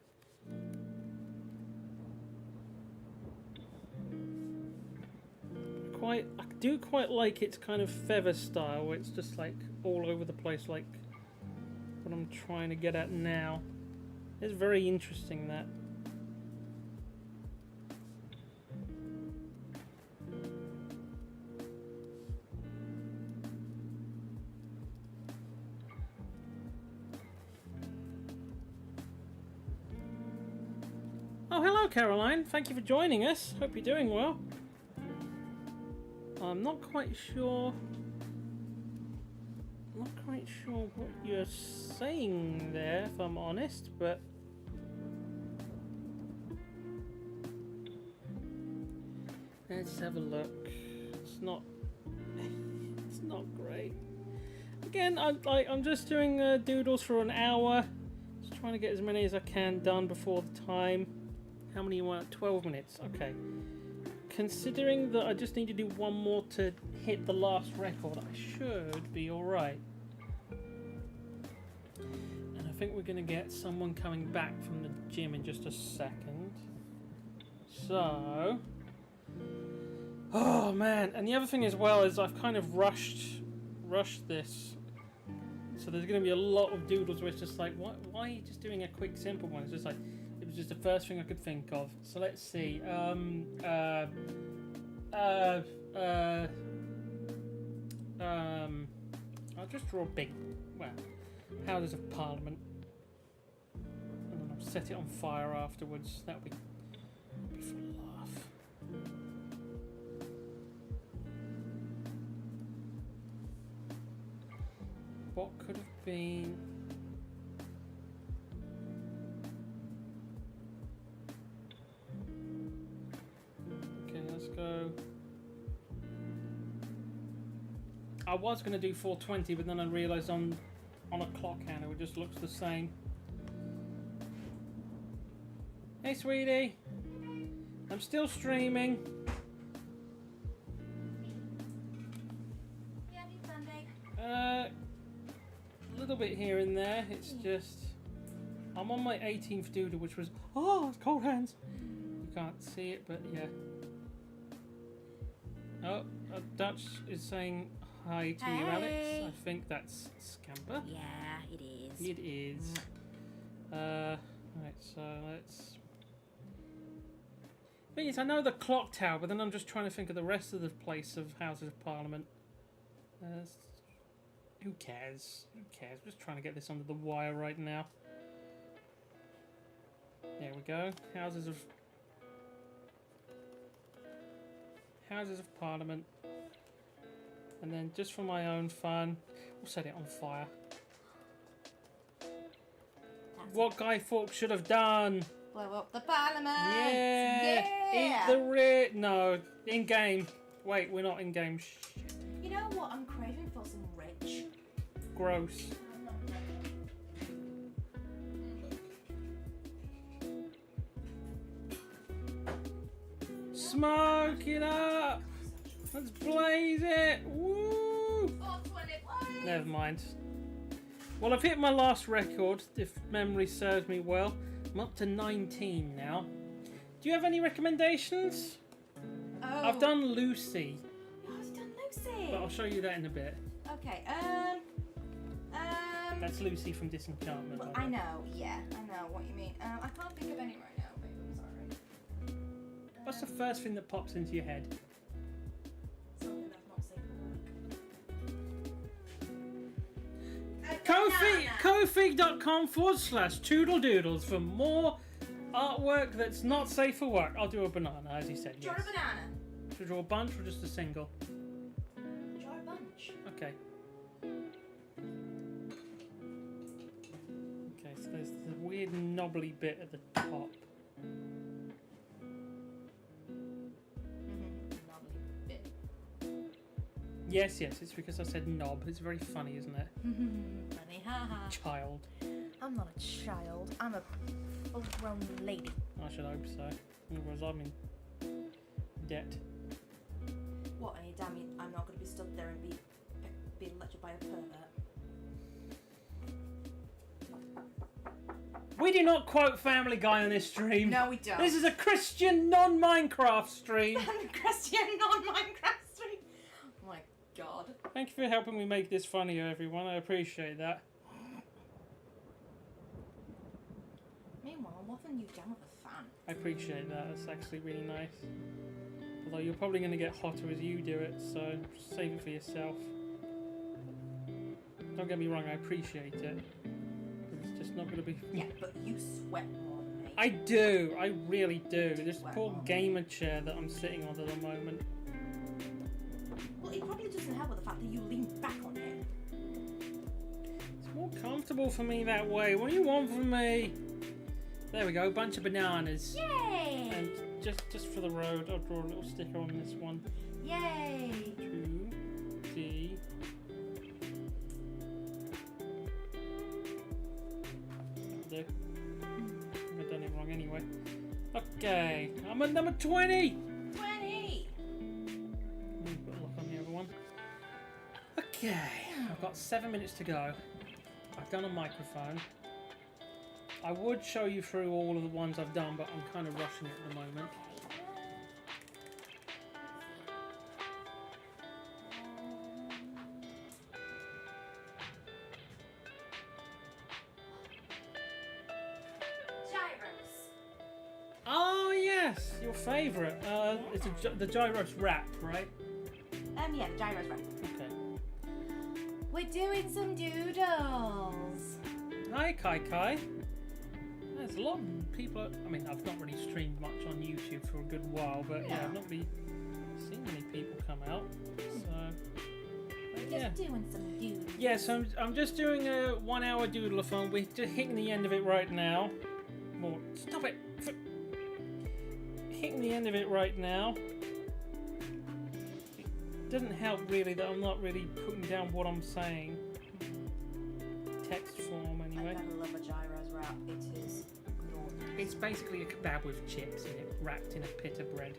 Speaker 1: I do quite like its kind of feather style, where it's just like all over the place, like what I'm trying to get at now. It's very interesting, that. Oh, hello Caroline, thank you for joining us. Hope you're doing well. I'm not quite sure what you're saying there, if I'm honest, but let's have a look. It's not great. Again, I'm just doing doodles for an hour, just trying to get as many as I can done before the time. How many you want? 12 minutes. Okay. Considering that I just need to do one more to hit the last record, I should be alright. And I think we're going to get someone coming back from the gym in just a second. So... oh man, and the other thing as well is I've kind of rushed this. So there's going to be a lot of doodles where it's just like, why are you just doing a quick simple one? It's just like, it was just the first thing I could think of. So let's see. I'll just draw a big, well, Houses of Parliament, and then I'll set it on fire afterwards. That'll be for a laugh. What could have been? Go. I was going to do 420, but then I realised on a clock hand it just looks the same. Hey sweetie, I'm still streaming. A little bit here and there. It's just I'm on my 18th doodle, which was it's cold hands. You can't see it, but yeah. Oh, Dutch is saying hi to you, Alex. I think that's Scamper.
Speaker 2: Yeah, it is.
Speaker 1: It is. Right, so let's... Thing is, I know the clock tower, but then I'm just trying to think of the rest of the place of Houses of Parliament. Who cares? Who cares? I'm just trying to get this under the wire right now. There we go. Houses of Parliament, and then just for my own fun, we'll set it on fire. What Guy Fawkes should have done.
Speaker 2: Blow up the Parliament.
Speaker 1: Yeah. Eat the no, in game. Wait, we're not in game. Shit.
Speaker 2: You know what? I'm craving for some rich.
Speaker 1: Gross. Smoke it up! Let's blaze it! Woo! Never mind. Well, I've hit my last record, if memory serves me well. I'm up to 19 now. Do you have any recommendations?
Speaker 2: Oh.
Speaker 1: I've done Lucy.
Speaker 2: Oh, you've done Lucy!
Speaker 1: But I'll show you that in a bit.
Speaker 2: Okay,
Speaker 1: That's Lucy from Disenchantment.
Speaker 2: Well, I know, yeah, I know what you mean. I can't think of any right now, babe, I'm sorry.
Speaker 1: What's the first thing that pops into your head?
Speaker 2: Something that's not safe for work.
Speaker 1: Ko-fi.com/Toodle-Doodles for more artwork that's not safe for work. I'll do a banana, as you said.
Speaker 2: Draw
Speaker 1: yes.
Speaker 2: a banana.
Speaker 1: Should I draw a bunch or just a single?
Speaker 2: Draw a bunch.
Speaker 1: Okay. Okay, so there's the weird knobbly bit at the top. Yes, it's because I said knob. It's very funny, isn't it?
Speaker 2: Funny, haha.
Speaker 1: Child.
Speaker 2: I'm not a child. I'm a full-grown lady.
Speaker 1: I should hope so. Otherwise I'm in debt.
Speaker 2: What? And you damn me, I'm not going to be stood there and be lectured by a pervert.
Speaker 1: We do not quote Family Guy on this stream.
Speaker 2: No, we don't.
Speaker 1: This is a Christian non-Minecraft stream.
Speaker 2: Christian non-Minecraft stream. Oh my god.
Speaker 1: Thank you for helping me make this funnier, everyone. I appreciate that.
Speaker 2: Meanwhile, I'm watching you down with a fan.
Speaker 1: I appreciate that. That's actually really nice. Although you're probably going to get hotter as you do it, so save it for yourself. Don't get me wrong, I appreciate it. It's just not going to be...
Speaker 2: Yeah, but you sweat more than me.
Speaker 1: I do. I really do. This
Speaker 2: Sweat
Speaker 1: poor
Speaker 2: more.
Speaker 1: gamer chair that I'm sitting on at the moment.
Speaker 2: Well, it probably doesn't help with the fact that you lean back on it.
Speaker 1: It's more comfortable for me that way. What do you want from me? There we go. Bunch of bananas.
Speaker 2: Yay!
Speaker 1: And just for the road, I'll draw a little sticker on this one.
Speaker 2: Yay!
Speaker 1: 2D. I've done it wrong anyway. Okay, I'm at number 20.
Speaker 2: 20!
Speaker 1: Let me put a look on the other one. Okay, I've got 7 minutes to go. I've done a microphone. I would show you through all of the ones I've done, but I'm kind of rushing it at the moment. Oh yes, your favourite. It's the gyros wrap, right?
Speaker 2: Yeah, the gyros right.
Speaker 1: Okay.
Speaker 2: We're doing some doodles.
Speaker 1: Hi, Kai. There's a lot of people. I mean, I've not really streamed much on YouTube for a good while, but yeah, I've not really seen many people come out. So, yeah.
Speaker 2: Just doing some doodles.
Speaker 1: Yeah, so I'm just doing a 1 hour Doodle-athon. We're just hitting the end of it right now. More. Stop it. Hitting the end of it right now. It doesn't help really that I'm not really putting down what I'm saying. Text form anyway.
Speaker 2: I gotta love a gyros wrap. It is gorgeous.
Speaker 1: It's basically a kebab with chips in it, wrapped in a pita bread,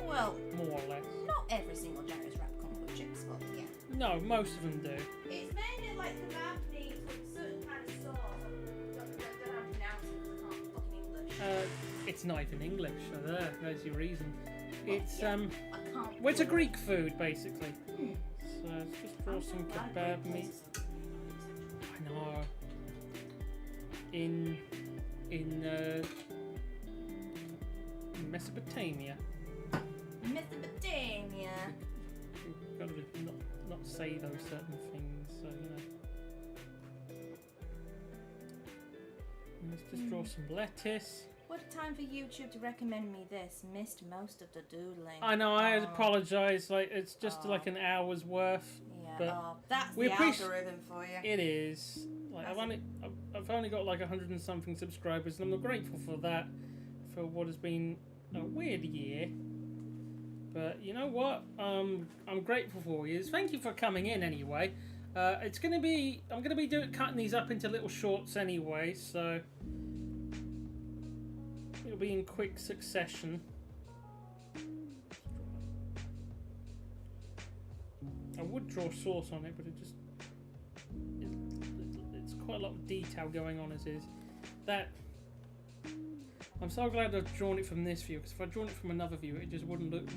Speaker 2: Well,
Speaker 1: more or less.
Speaker 2: not every single gyros wrap comes with chips, but yeah.
Speaker 1: No, most of them do.
Speaker 2: It's mainly like kebab meat with a certain kind of sauce. I don't know how to pronounce it because I can't fucking English.
Speaker 1: It's not even English, so there's your reason. It's
Speaker 2: I can't.
Speaker 1: well, it's a Greek food basically.
Speaker 2: Hmm.
Speaker 1: So let's just draw
Speaker 2: I'm
Speaker 1: some
Speaker 2: so glad
Speaker 1: kebab
Speaker 2: Greek
Speaker 1: meat.
Speaker 2: places are
Speaker 1: I know. In Mesopotamia.
Speaker 2: Mesopotamia.
Speaker 1: We've got to not say those certain things, so you know. Let's just draw some lettuce.
Speaker 2: What a time for YouTube to recommend me this. Missed most of the doodling.
Speaker 1: I know, I
Speaker 2: Oh.
Speaker 1: apologise. Like it's just like an hour's worth.
Speaker 2: Yeah,
Speaker 1: But
Speaker 2: that's
Speaker 1: we
Speaker 2: the algorithm for you.
Speaker 1: It is. Like I've only got like 100 and something subscribers, and I'm grateful for that. For what has been a weird year. But you know what? I'm grateful for you. Thank you for coming in anyway. I'm gonna be cutting these up into little shorts anyway, so it'll be in quick succession. I would draw sauce on it, but it's quite a lot of detail going on as is. I'm so glad I've drawn it from this view, because if I'd drawn it from another view, it just wouldn't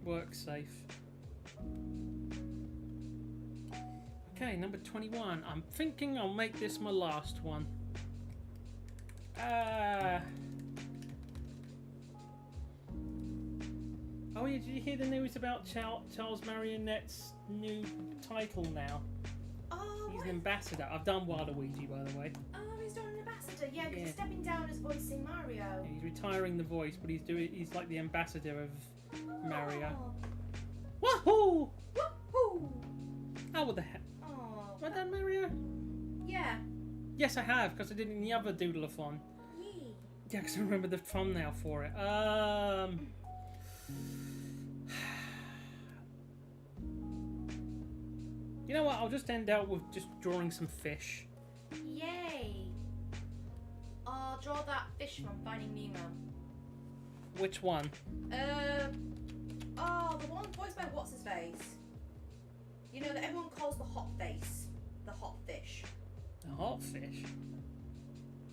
Speaker 1: work safe. Okay, number 21. I'm thinking I'll make this my last one. Oh yeah, did you hear the news about Charles Marionette's new title now?
Speaker 2: Oh,
Speaker 1: He's an ambassador. I've done Waluigi, by the way.
Speaker 2: Oh, he's doing an ambassador. Yeah, because
Speaker 1: Yeah.
Speaker 2: he's stepping down as voicing Mario.
Speaker 1: He's retiring the voice, but he's like the ambassador of Mario.
Speaker 2: Oh.
Speaker 1: Woohoo!
Speaker 2: Woohoo!
Speaker 1: Oh, what the heck?
Speaker 2: Oh.
Speaker 1: Have I done Mario?
Speaker 2: Yeah.
Speaker 1: Yes, I have, because I did it in the other Doodle-athon.
Speaker 2: Yay.
Speaker 1: Yeah, because I remember the thumbnail for it. You know what? I'll just end out with just drawing some fish.
Speaker 2: Yay. I'll draw that fish from Finding Nemo.
Speaker 1: Which one?
Speaker 2: Oh, the one voiced by what's his face? You know that everyone calls the hot face, the hot fish.
Speaker 1: The hot fish?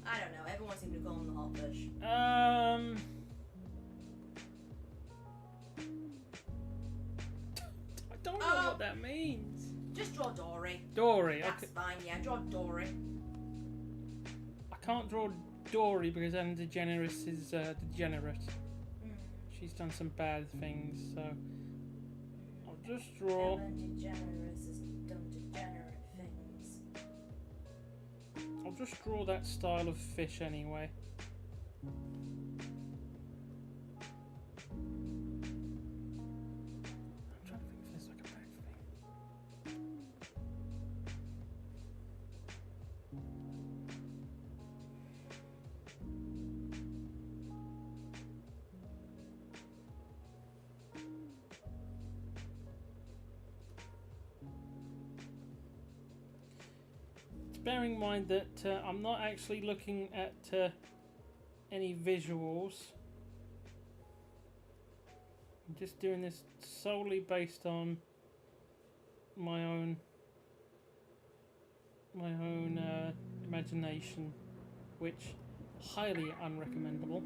Speaker 2: I don't know. Everyone seems to call him the hot fish.
Speaker 1: I don't know what that means.
Speaker 2: Just draw Dory.
Speaker 1: Dory.
Speaker 2: That's
Speaker 1: okay.
Speaker 2: fine. Yeah, draw Dory.
Speaker 1: I can't draw Dory because Ellen DeGeneres is degenerate. She's done some bad things, so I'll just draw.
Speaker 2: Ellen DeGeneres has done degenerate things.
Speaker 1: I'll just draw that style of fish anyway. I'm trying to think if there's like a back thing. Bearing in mind that I'm not actually looking at any visuals. I'm just doing this solely based on my own imagination, which highly unrecommendable.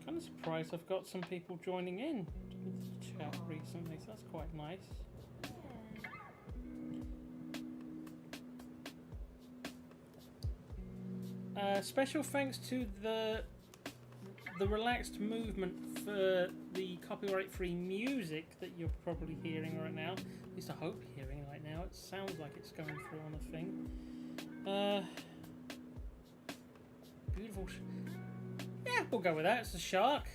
Speaker 1: Kind of surprised I've got some people joining in the chat recently, so that's quite nice. Special thanks to the Relaxed Movement for the copyright-free music that you're probably hearing right now. At least I hope you're hearing it right now. It sounds like it's going through on a thing. Beautiful. Yeah, we'll go with that. It's a shark.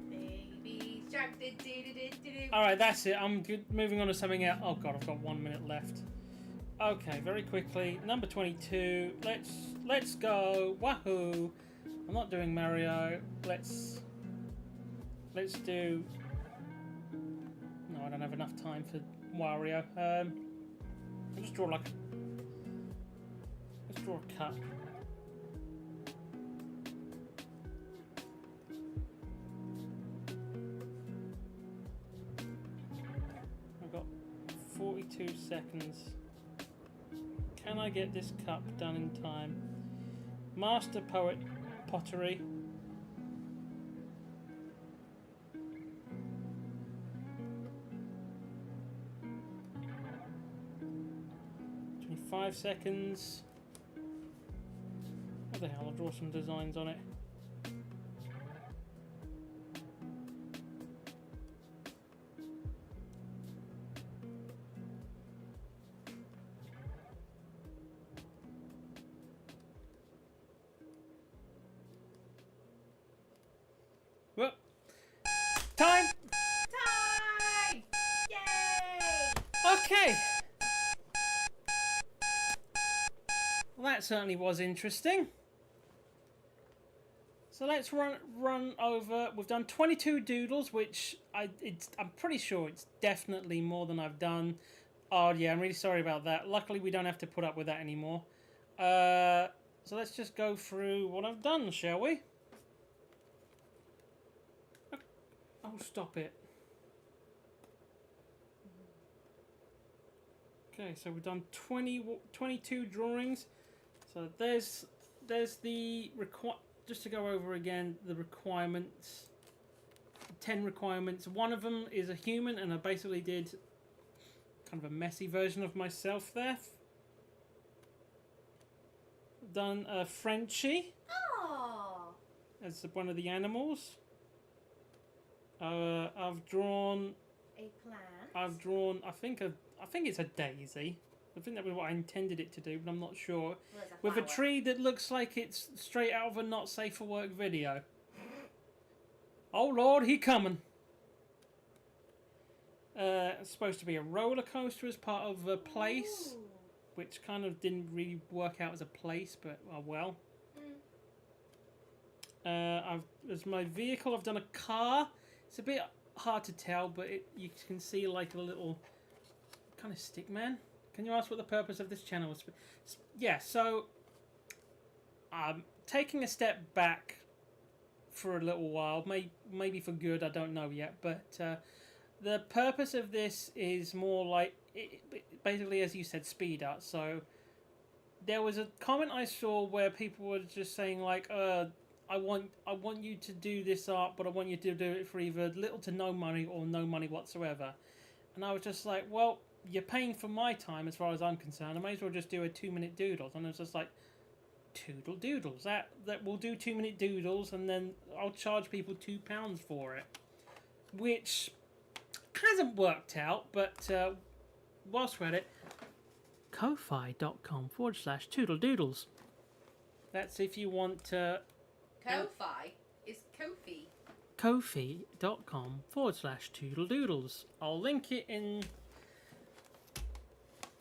Speaker 2: Baby shark.
Speaker 1: Alright, that's it. I'm good. Moving on to something else. Oh god, I've got 1 minute left. Okay, very quickly. Number 22. Let's go. Wahoo! I'm not doing Mario. Let's do. No, I don't have enough time for Wario. I'll just draw like. Let's draw a cup. I've got 42 seconds. Can I get this cup done in time? Master Poet Pottery. Five seconds. What the hell? I'll draw some designs on it. Well, time!
Speaker 2: Time! Yay!
Speaker 1: Okay. Well, that certainly was interesting. So let's run over. We've done 22 doodles, which I'm pretty sure it's definitely more than I've done. Oh yeah, I'm really sorry about that. Luckily, we don't have to put up with that anymore. So let's just go through what I've done, shall we? Oh, stop it. Okay, so we've done 22 drawings. So there's the just to go over again the requirements. 10 requirements. One of them is a human, and I basically did kind of a messy version of myself there. Done a Frenchie.
Speaker 2: Oh.
Speaker 1: As one of the animals. I've drawn
Speaker 2: A plant.
Speaker 1: I've drawn. I think it's a daisy. I think that was what I intended it to do, but I'm not sure.
Speaker 2: Well,
Speaker 1: With a tree that looks like it's straight out of a not safe for work video. Oh Lord, he coming! It's supposed to be a roller coaster as part of a place. which kind of didn't really work out as a place, but well. As my vehicle, I've done a car. It's a bit hard to tell, but you can see like a little kind of stick man. Can you ask what the purpose of this channel was? Yeah, so taking a step back for a little while, maybe for good, I don't know yet, but the purpose of this is more like, basically, as you said, speed art. So there was a comment I saw where people were just saying like, I want you to do this art, but I want you to do it for either little to no money or no money whatsoever. And I was just like, well, you're paying for my time as far as I'm concerned. I may as well just do a 2-minute doodle. And it was just like, doodles. That we'll do 2-minute doodles, and then I'll charge people £2 for it, which hasn't worked out. But whilst we're at it, ko-fi.com/Doodle-Doodles. That's if you want.
Speaker 2: Ko-fi is Kofi.
Speaker 1: Ko-fi.com/Doodle-Doodles. I'll link it in.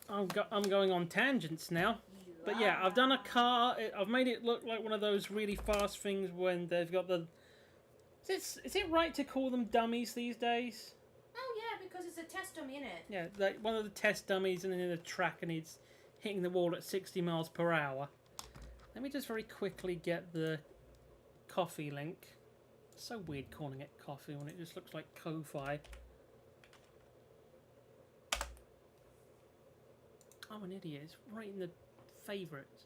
Speaker 1: I'm going on tangents now. But yeah, I've done a car. I've made it look like one of those really fast things when they've got the... Is it right to call them dummies these days?
Speaker 2: Oh yeah, because it's a test dummy, innit?
Speaker 1: Yeah, like one of the test dummies and then in a track and it's hitting the wall at 60 miles per hour. Let me just very quickly get the coffee link. It's so weird calling it coffee when it just looks like Ko-Fi. I'm an idiot. It's right in the favourites.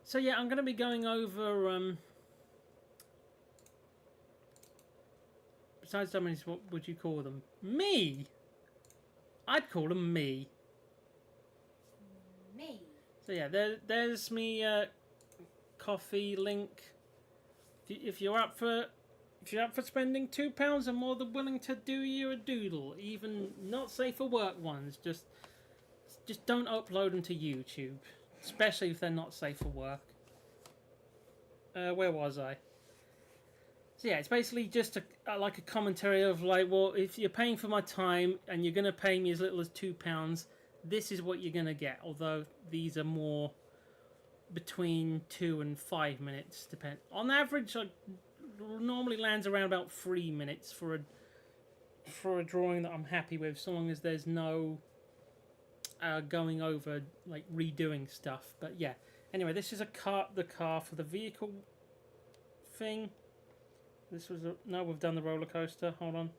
Speaker 1: So yeah, I'm going to be going over besides dummies, what would you call them? Me! I'd call them me.
Speaker 2: Me.
Speaker 1: So yeah, there's me coffee link. If you're up for spending £2, I'm more than willing to do you a doodle, even not safe for work ones. Just don't upload them to YouTube, especially if they're not safe for work. Where was I? So yeah, it's basically just like a commentary of like, well, if you're paying for my time and you're gonna pay me as little as £2, this is what you're gonna get. Although these are more between 2 and 5 minutes, depend. On average, normally lands around about 3 minutes for a drawing that I'm happy with, so long as there's no going over like redoing stuff. But yeah, anyway, this is the car for the vehicle thing. This was no, we've done the roller coaster. Hold on.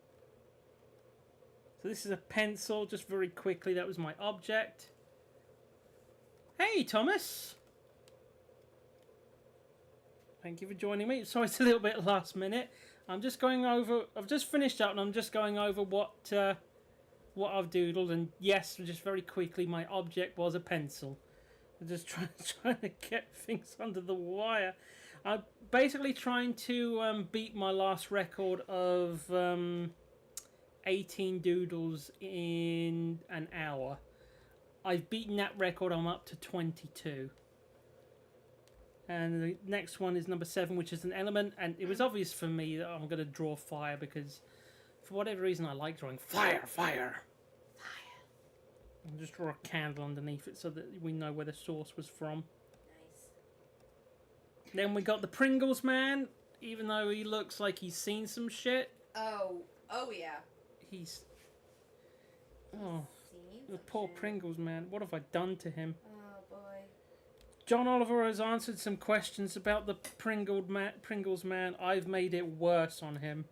Speaker 1: So this is a pencil. Just very quickly, that was my object. Hey, Thomas. Thank you for joining me. Sorry, it's a little bit last minute. I'm just going over. I've just finished up, and I'm just going over what I've doodled. And yes, just very quickly, my object was a pencil. I'm just trying to get things under the wire. I'm basically trying to beat my last record of 18 doodles in an hour. I've beaten that record. I'm up to 22. And the next one is number 7, which is an element. And it was obvious for me that I'm going to draw fire because, for whatever reason, I like drawing fire. And just draw a candle underneath it so that we know where the source was from.
Speaker 2: Nice.
Speaker 1: Then we got the Pringles man, even though he looks like he's seen some shit.
Speaker 2: Oh yeah.
Speaker 1: He's... Oh, the poor Pringles man. What have I done to him?
Speaker 2: Oh boy.
Speaker 1: John Oliver has answered some questions about the Pringles man. I've made it worse on him.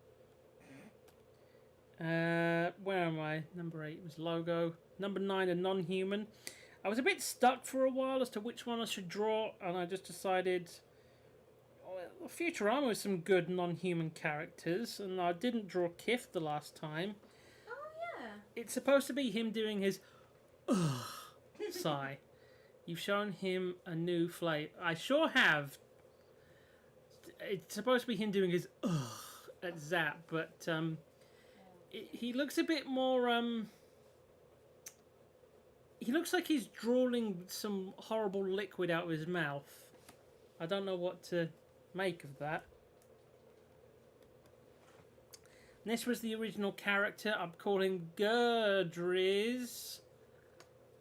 Speaker 1: Where am I? Number 8 was logo. Number 9, a non-human. I was a bit stuck for a while as to which one I should draw, and I just decided... Well, Futurama with some good non-human characters, and I didn't draw Kif the last time.
Speaker 2: Oh yeah.
Speaker 1: It's supposed to be him doing his sigh. You've shown him a new flavor. I sure have. It's supposed to be him doing his at Zap, but he looks a bit more... He looks like he's drawing some horrible liquid out of his mouth. I don't know what to make of that. And this was the original character. I'm calling Gerdriz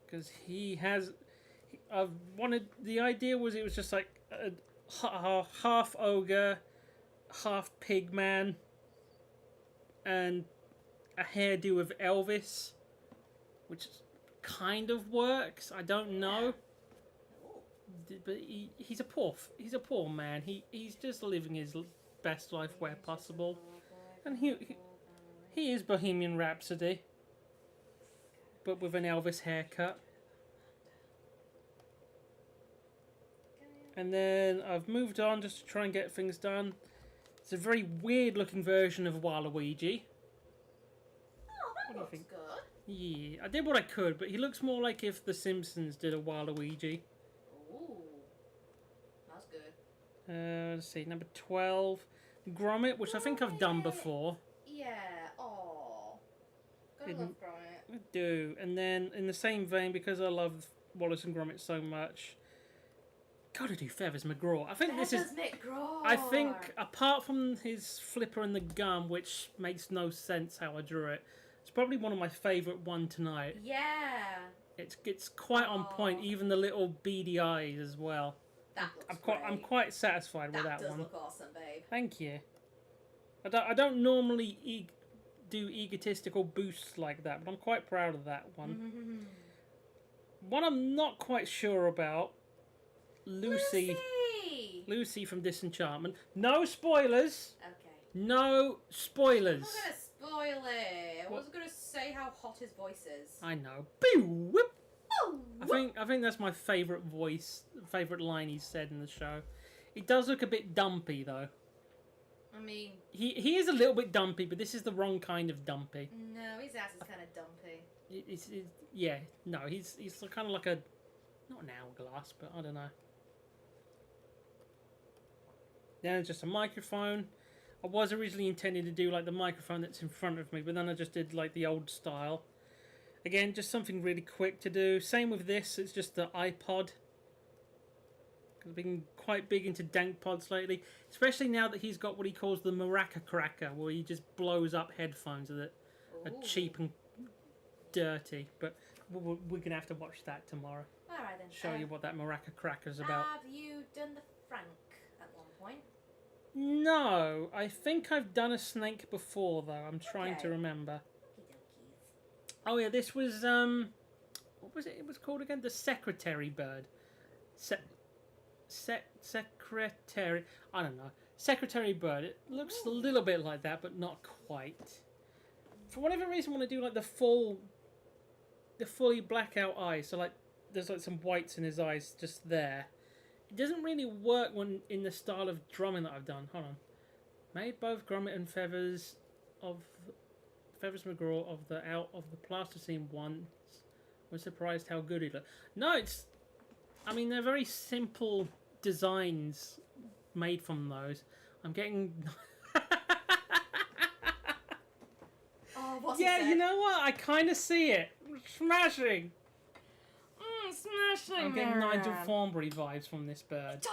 Speaker 1: because he has. I've wanted. The idea was it was just like a half ogre, half pig man, and a hairdo of Elvis, which kind of works. I don't know, but he's a poor man. He's just living his best life where possible, and he is Bohemian Rhapsody, but with an Elvis haircut. And then I've moved on just to try and get things done. It's a very weird looking version of Waluigi.
Speaker 2: Oh, that
Speaker 1: What do you
Speaker 2: looks good.
Speaker 1: Yeah, I did what I could, but he looks more like if The Simpsons did a Waluigi.
Speaker 2: Ooh, that's good.
Speaker 1: Let's see, number 12. Gromit, which I think I've done before.
Speaker 2: Yeah, oh. Gotta love Gromit.
Speaker 1: I do. And then, in the same vein, because I love Wallace and Gromit so much, gotta do Feathers McGraw. I think this is...
Speaker 2: McGraw.
Speaker 1: I think, apart from his flipper and the gum, which makes no sense how I drew it, it's probably one of my favourite one tonight.
Speaker 2: Yeah.
Speaker 1: It's quite on point, even the little beady eyes as well.
Speaker 2: That looks great.
Speaker 1: I'm quite satisfied with that
Speaker 2: does
Speaker 1: one.
Speaker 2: look awesome, babe.
Speaker 1: Thank you. I don't normally do egotistical boosts like that, but I'm quite proud of that one. One I'm not quite sure about, Lucy from Disenchantment. No spoilers.
Speaker 2: Okay.
Speaker 1: No spoilers.
Speaker 2: I'm not gonna spoil it. I wasn't gonna say how hot his voice is.
Speaker 1: I know. Pew, whoop.
Speaker 2: Oh,
Speaker 1: I think that's my favourite line he's said in the show. He does look a bit dumpy though.
Speaker 2: I mean,
Speaker 1: he is a little bit dumpy, but this is the wrong kind of dumpy.
Speaker 2: no, his ass is kind of dumpy.
Speaker 1: He's kind of like a, not an hourglass, but I don't know. Then it's just a microphone. I was originally intending to do like the microphone that's in front of me, but then I just did like the old style. Again, just something really quick to do. Same with this, it's just the iPod. I've been quite big into dank pods lately, especially now that he's got what he calls the Maraca Cracker, where he just blows up headphones that are cheap and dirty. But we're going to have to watch that tomorrow.
Speaker 2: Alright then.
Speaker 1: Show you what that Maraca Cracker's about.
Speaker 2: Have you done the Frank at one point?
Speaker 1: No, I think I've done a snake before though. I'm trying to remember.
Speaker 2: Okey-dokies.
Speaker 1: Oh yeah, this was what was it? It was called again? The Secretary Bird. Secretary. I don't know. Secretary Bird. It looks a little bit like that, but not quite. For whatever reason, when I do like the fully blackout eyes, so like there's like some whites in his eyes just there. It doesn't really work when in the style of drumming that I've done. Hold on. Made both Gromit and Feathers McGraw of the plasticine once. Was surprised how good he looked. No, they're very simple designs made from those. I'm getting.
Speaker 2: Oh, what's he
Speaker 1: Yeah,
Speaker 2: said?
Speaker 1: you know what? I kind of see it. Smashing.
Speaker 2: Smashing.
Speaker 1: I'm getting Nigel Thornberry vibes from this bird.
Speaker 2: It does.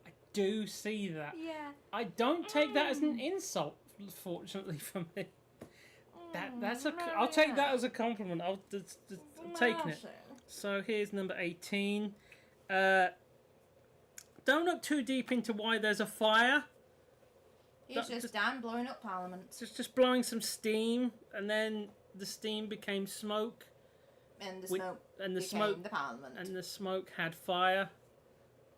Speaker 1: I do see that.
Speaker 2: Yeah.
Speaker 1: I don't take that as an insult, fortunately for me. I'll take that as a compliment. I'm taking it. So here's number 18. Don't look too deep into why there's a fire.
Speaker 2: He's just Dan blowing up Parliament.
Speaker 1: It's just blowing some steam, and then the steam became smoke.
Speaker 2: And the smoke became the Parliament.
Speaker 1: And the smoke had fire.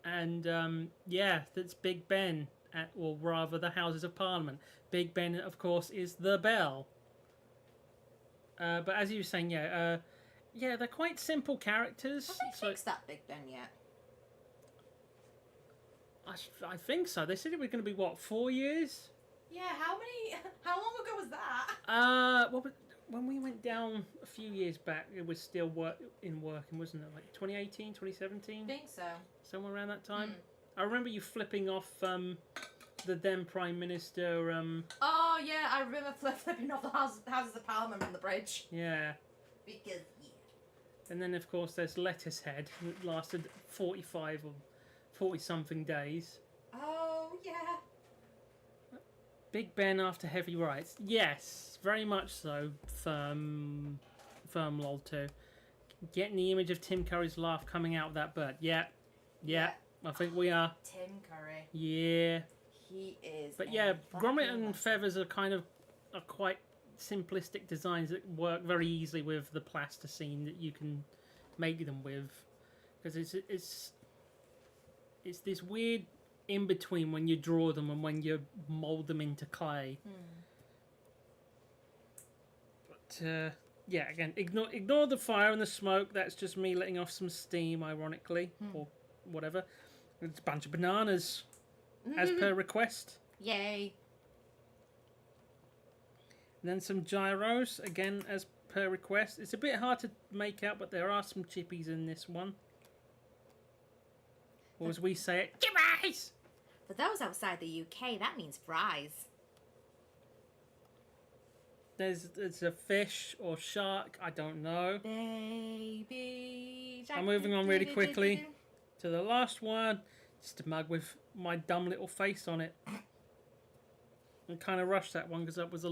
Speaker 1: And that's Big Ben, or rather the Houses of Parliament. Big Ben, of course, is the bell. But as you were saying, they're quite simple characters.
Speaker 2: Have they fixed that Big Ben yet?
Speaker 1: I think so. They said it was going to be, 4 years?
Speaker 2: Yeah, how long ago was that?
Speaker 1: When we went down a few years back, it was still working, wasn't it? Like 2018, 2017?
Speaker 2: I think so.
Speaker 1: Somewhere around that time. I remember you flipping off the then Prime Minister.
Speaker 2: Oh, yeah, I remember flipping off the Houses of Parliament from the bridge.
Speaker 1: Yeah.
Speaker 2: Because,
Speaker 1: And then, of course, there's Lettuce Head. It lasted 45 or 40-something days.
Speaker 2: Oh, yeah.
Speaker 1: Big Ben after heavy rides. Yes, very much so. Firm lol too. Getting the image of Tim Curry's laugh coming out of that bird. Yeah. I think we are.
Speaker 2: Tim Curry.
Speaker 1: Yeah.
Speaker 2: He is.
Speaker 1: But yeah, Grommet and Feathers are quite simplistic designs that work very easily with the plasticine that you can make them with, because it's this weird in between when you draw them and when you mold them into clay. But yeah, again, ignore the fire and the smoke. That's just me letting off some steam, ironically, or whatever. It's a bunch of bananas, as per request.
Speaker 2: Yay.
Speaker 1: And then some gyros, again, as per request. It's a bit hard to make out, but there are some chippies in this one. Or as we say it, chippies!
Speaker 2: For those outside the UK, that means fries.
Speaker 1: There's a fish or shark, I don't know.
Speaker 2: Baby shark.
Speaker 1: I'm moving on really quickly to the last one. Just a mug with my dumb little face on it. I kind of rushed that one because that was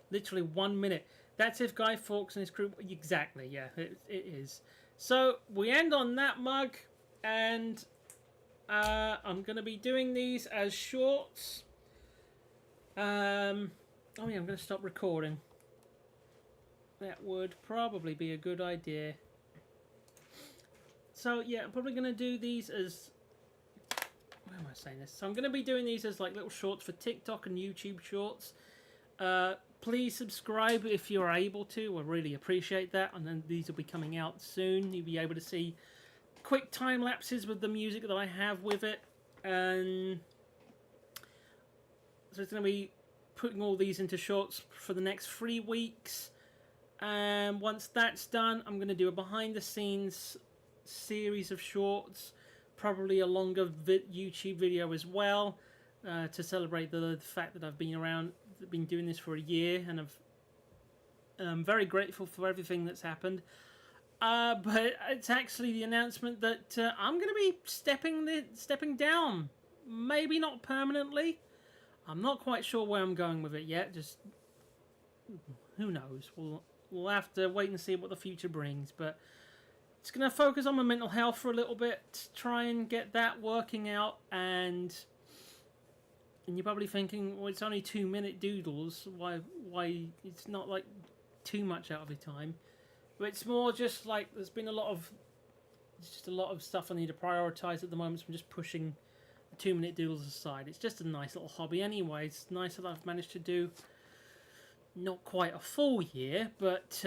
Speaker 1: literally 1 minute. That's if Guy Fawkes and his crew... Exactly, yeah, it is. So we end on that mug, and I'm going to be doing these as shorts. Oh yeah, I'm going to stop recording. That would probably be a good idea. So yeah, I'm probably going to do these as... Where am I saying this? So I'm going to be doing these as like little shorts for TikTok and YouTube shorts. Please subscribe if you're able to. I really appreciate that. And then these will be coming out soon. You'll be able to see quick time lapses with the music that I have with it. And so it's going to be putting all these into shorts for the next 3 weeks. And once that's done, I'm going to do a behind the scenes series of shorts. Probably a longer YouTube video as well, to celebrate the fact that I've been doing this for a year, and I'm very grateful for everything that's happened. But it's actually the announcement that I'm going to be stepping down. Maybe not permanently. I'm not quite sure where I'm going with it yet. Just who knows? We'll have to wait and see what the future brings. But it's going to focus on my mental health for a little bit, try and get that working out, and you're probably thinking, well, it's only 2 minute doodles, why it's not like too much out of your time. But it's more just like there's been a lot of stuff I need to prioritize at the moment, so I'm just pushing the 2 minute doodles aside. It's just a nice little hobby anyway. It's nice that I've managed to do not quite a full year, but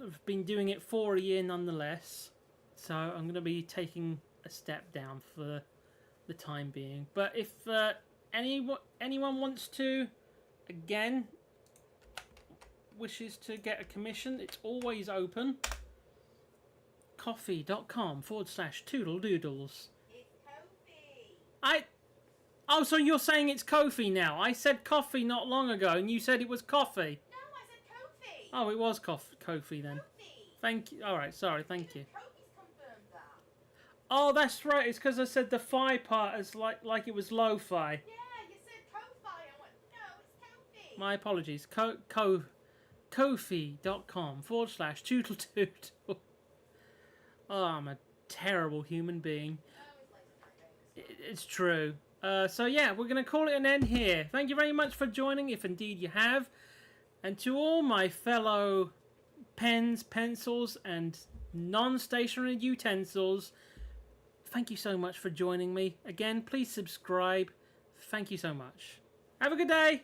Speaker 1: I've been doing it for a year nonetheless, so I'm going to be taking a step down for the time being. But if anyone wants to, again, wishes to get a commission, it's always open. Ko-fi.com/Doodle-Doodles.
Speaker 2: It's Ko-fi.
Speaker 1: Oh, so you're saying it's Ko-fi now? I said coffee not long ago, and you said it was coffee. Oh, it was Ko-fi then.
Speaker 2: Ko-fi.
Speaker 1: Thank you. All right, sorry. Thank you.
Speaker 2: Kofi's confirmed that.
Speaker 1: Oh, that's right. It's because I said the fi part as like it was lo-fi.
Speaker 2: Yeah, you said Ko-fi. I went, no, it's Ko-fi.
Speaker 1: My apologies. Ko-fi.com/Doodle-Doodle. Oh, I'm a terrible human being. It's true. So yeah, we're going to call it an end here. Thank you very much for joining, if indeed you have. And to all my fellow pens, pencils, and non-stationary utensils, thank you so much for joining me. Again, please subscribe. Thank you so much. Have a good day.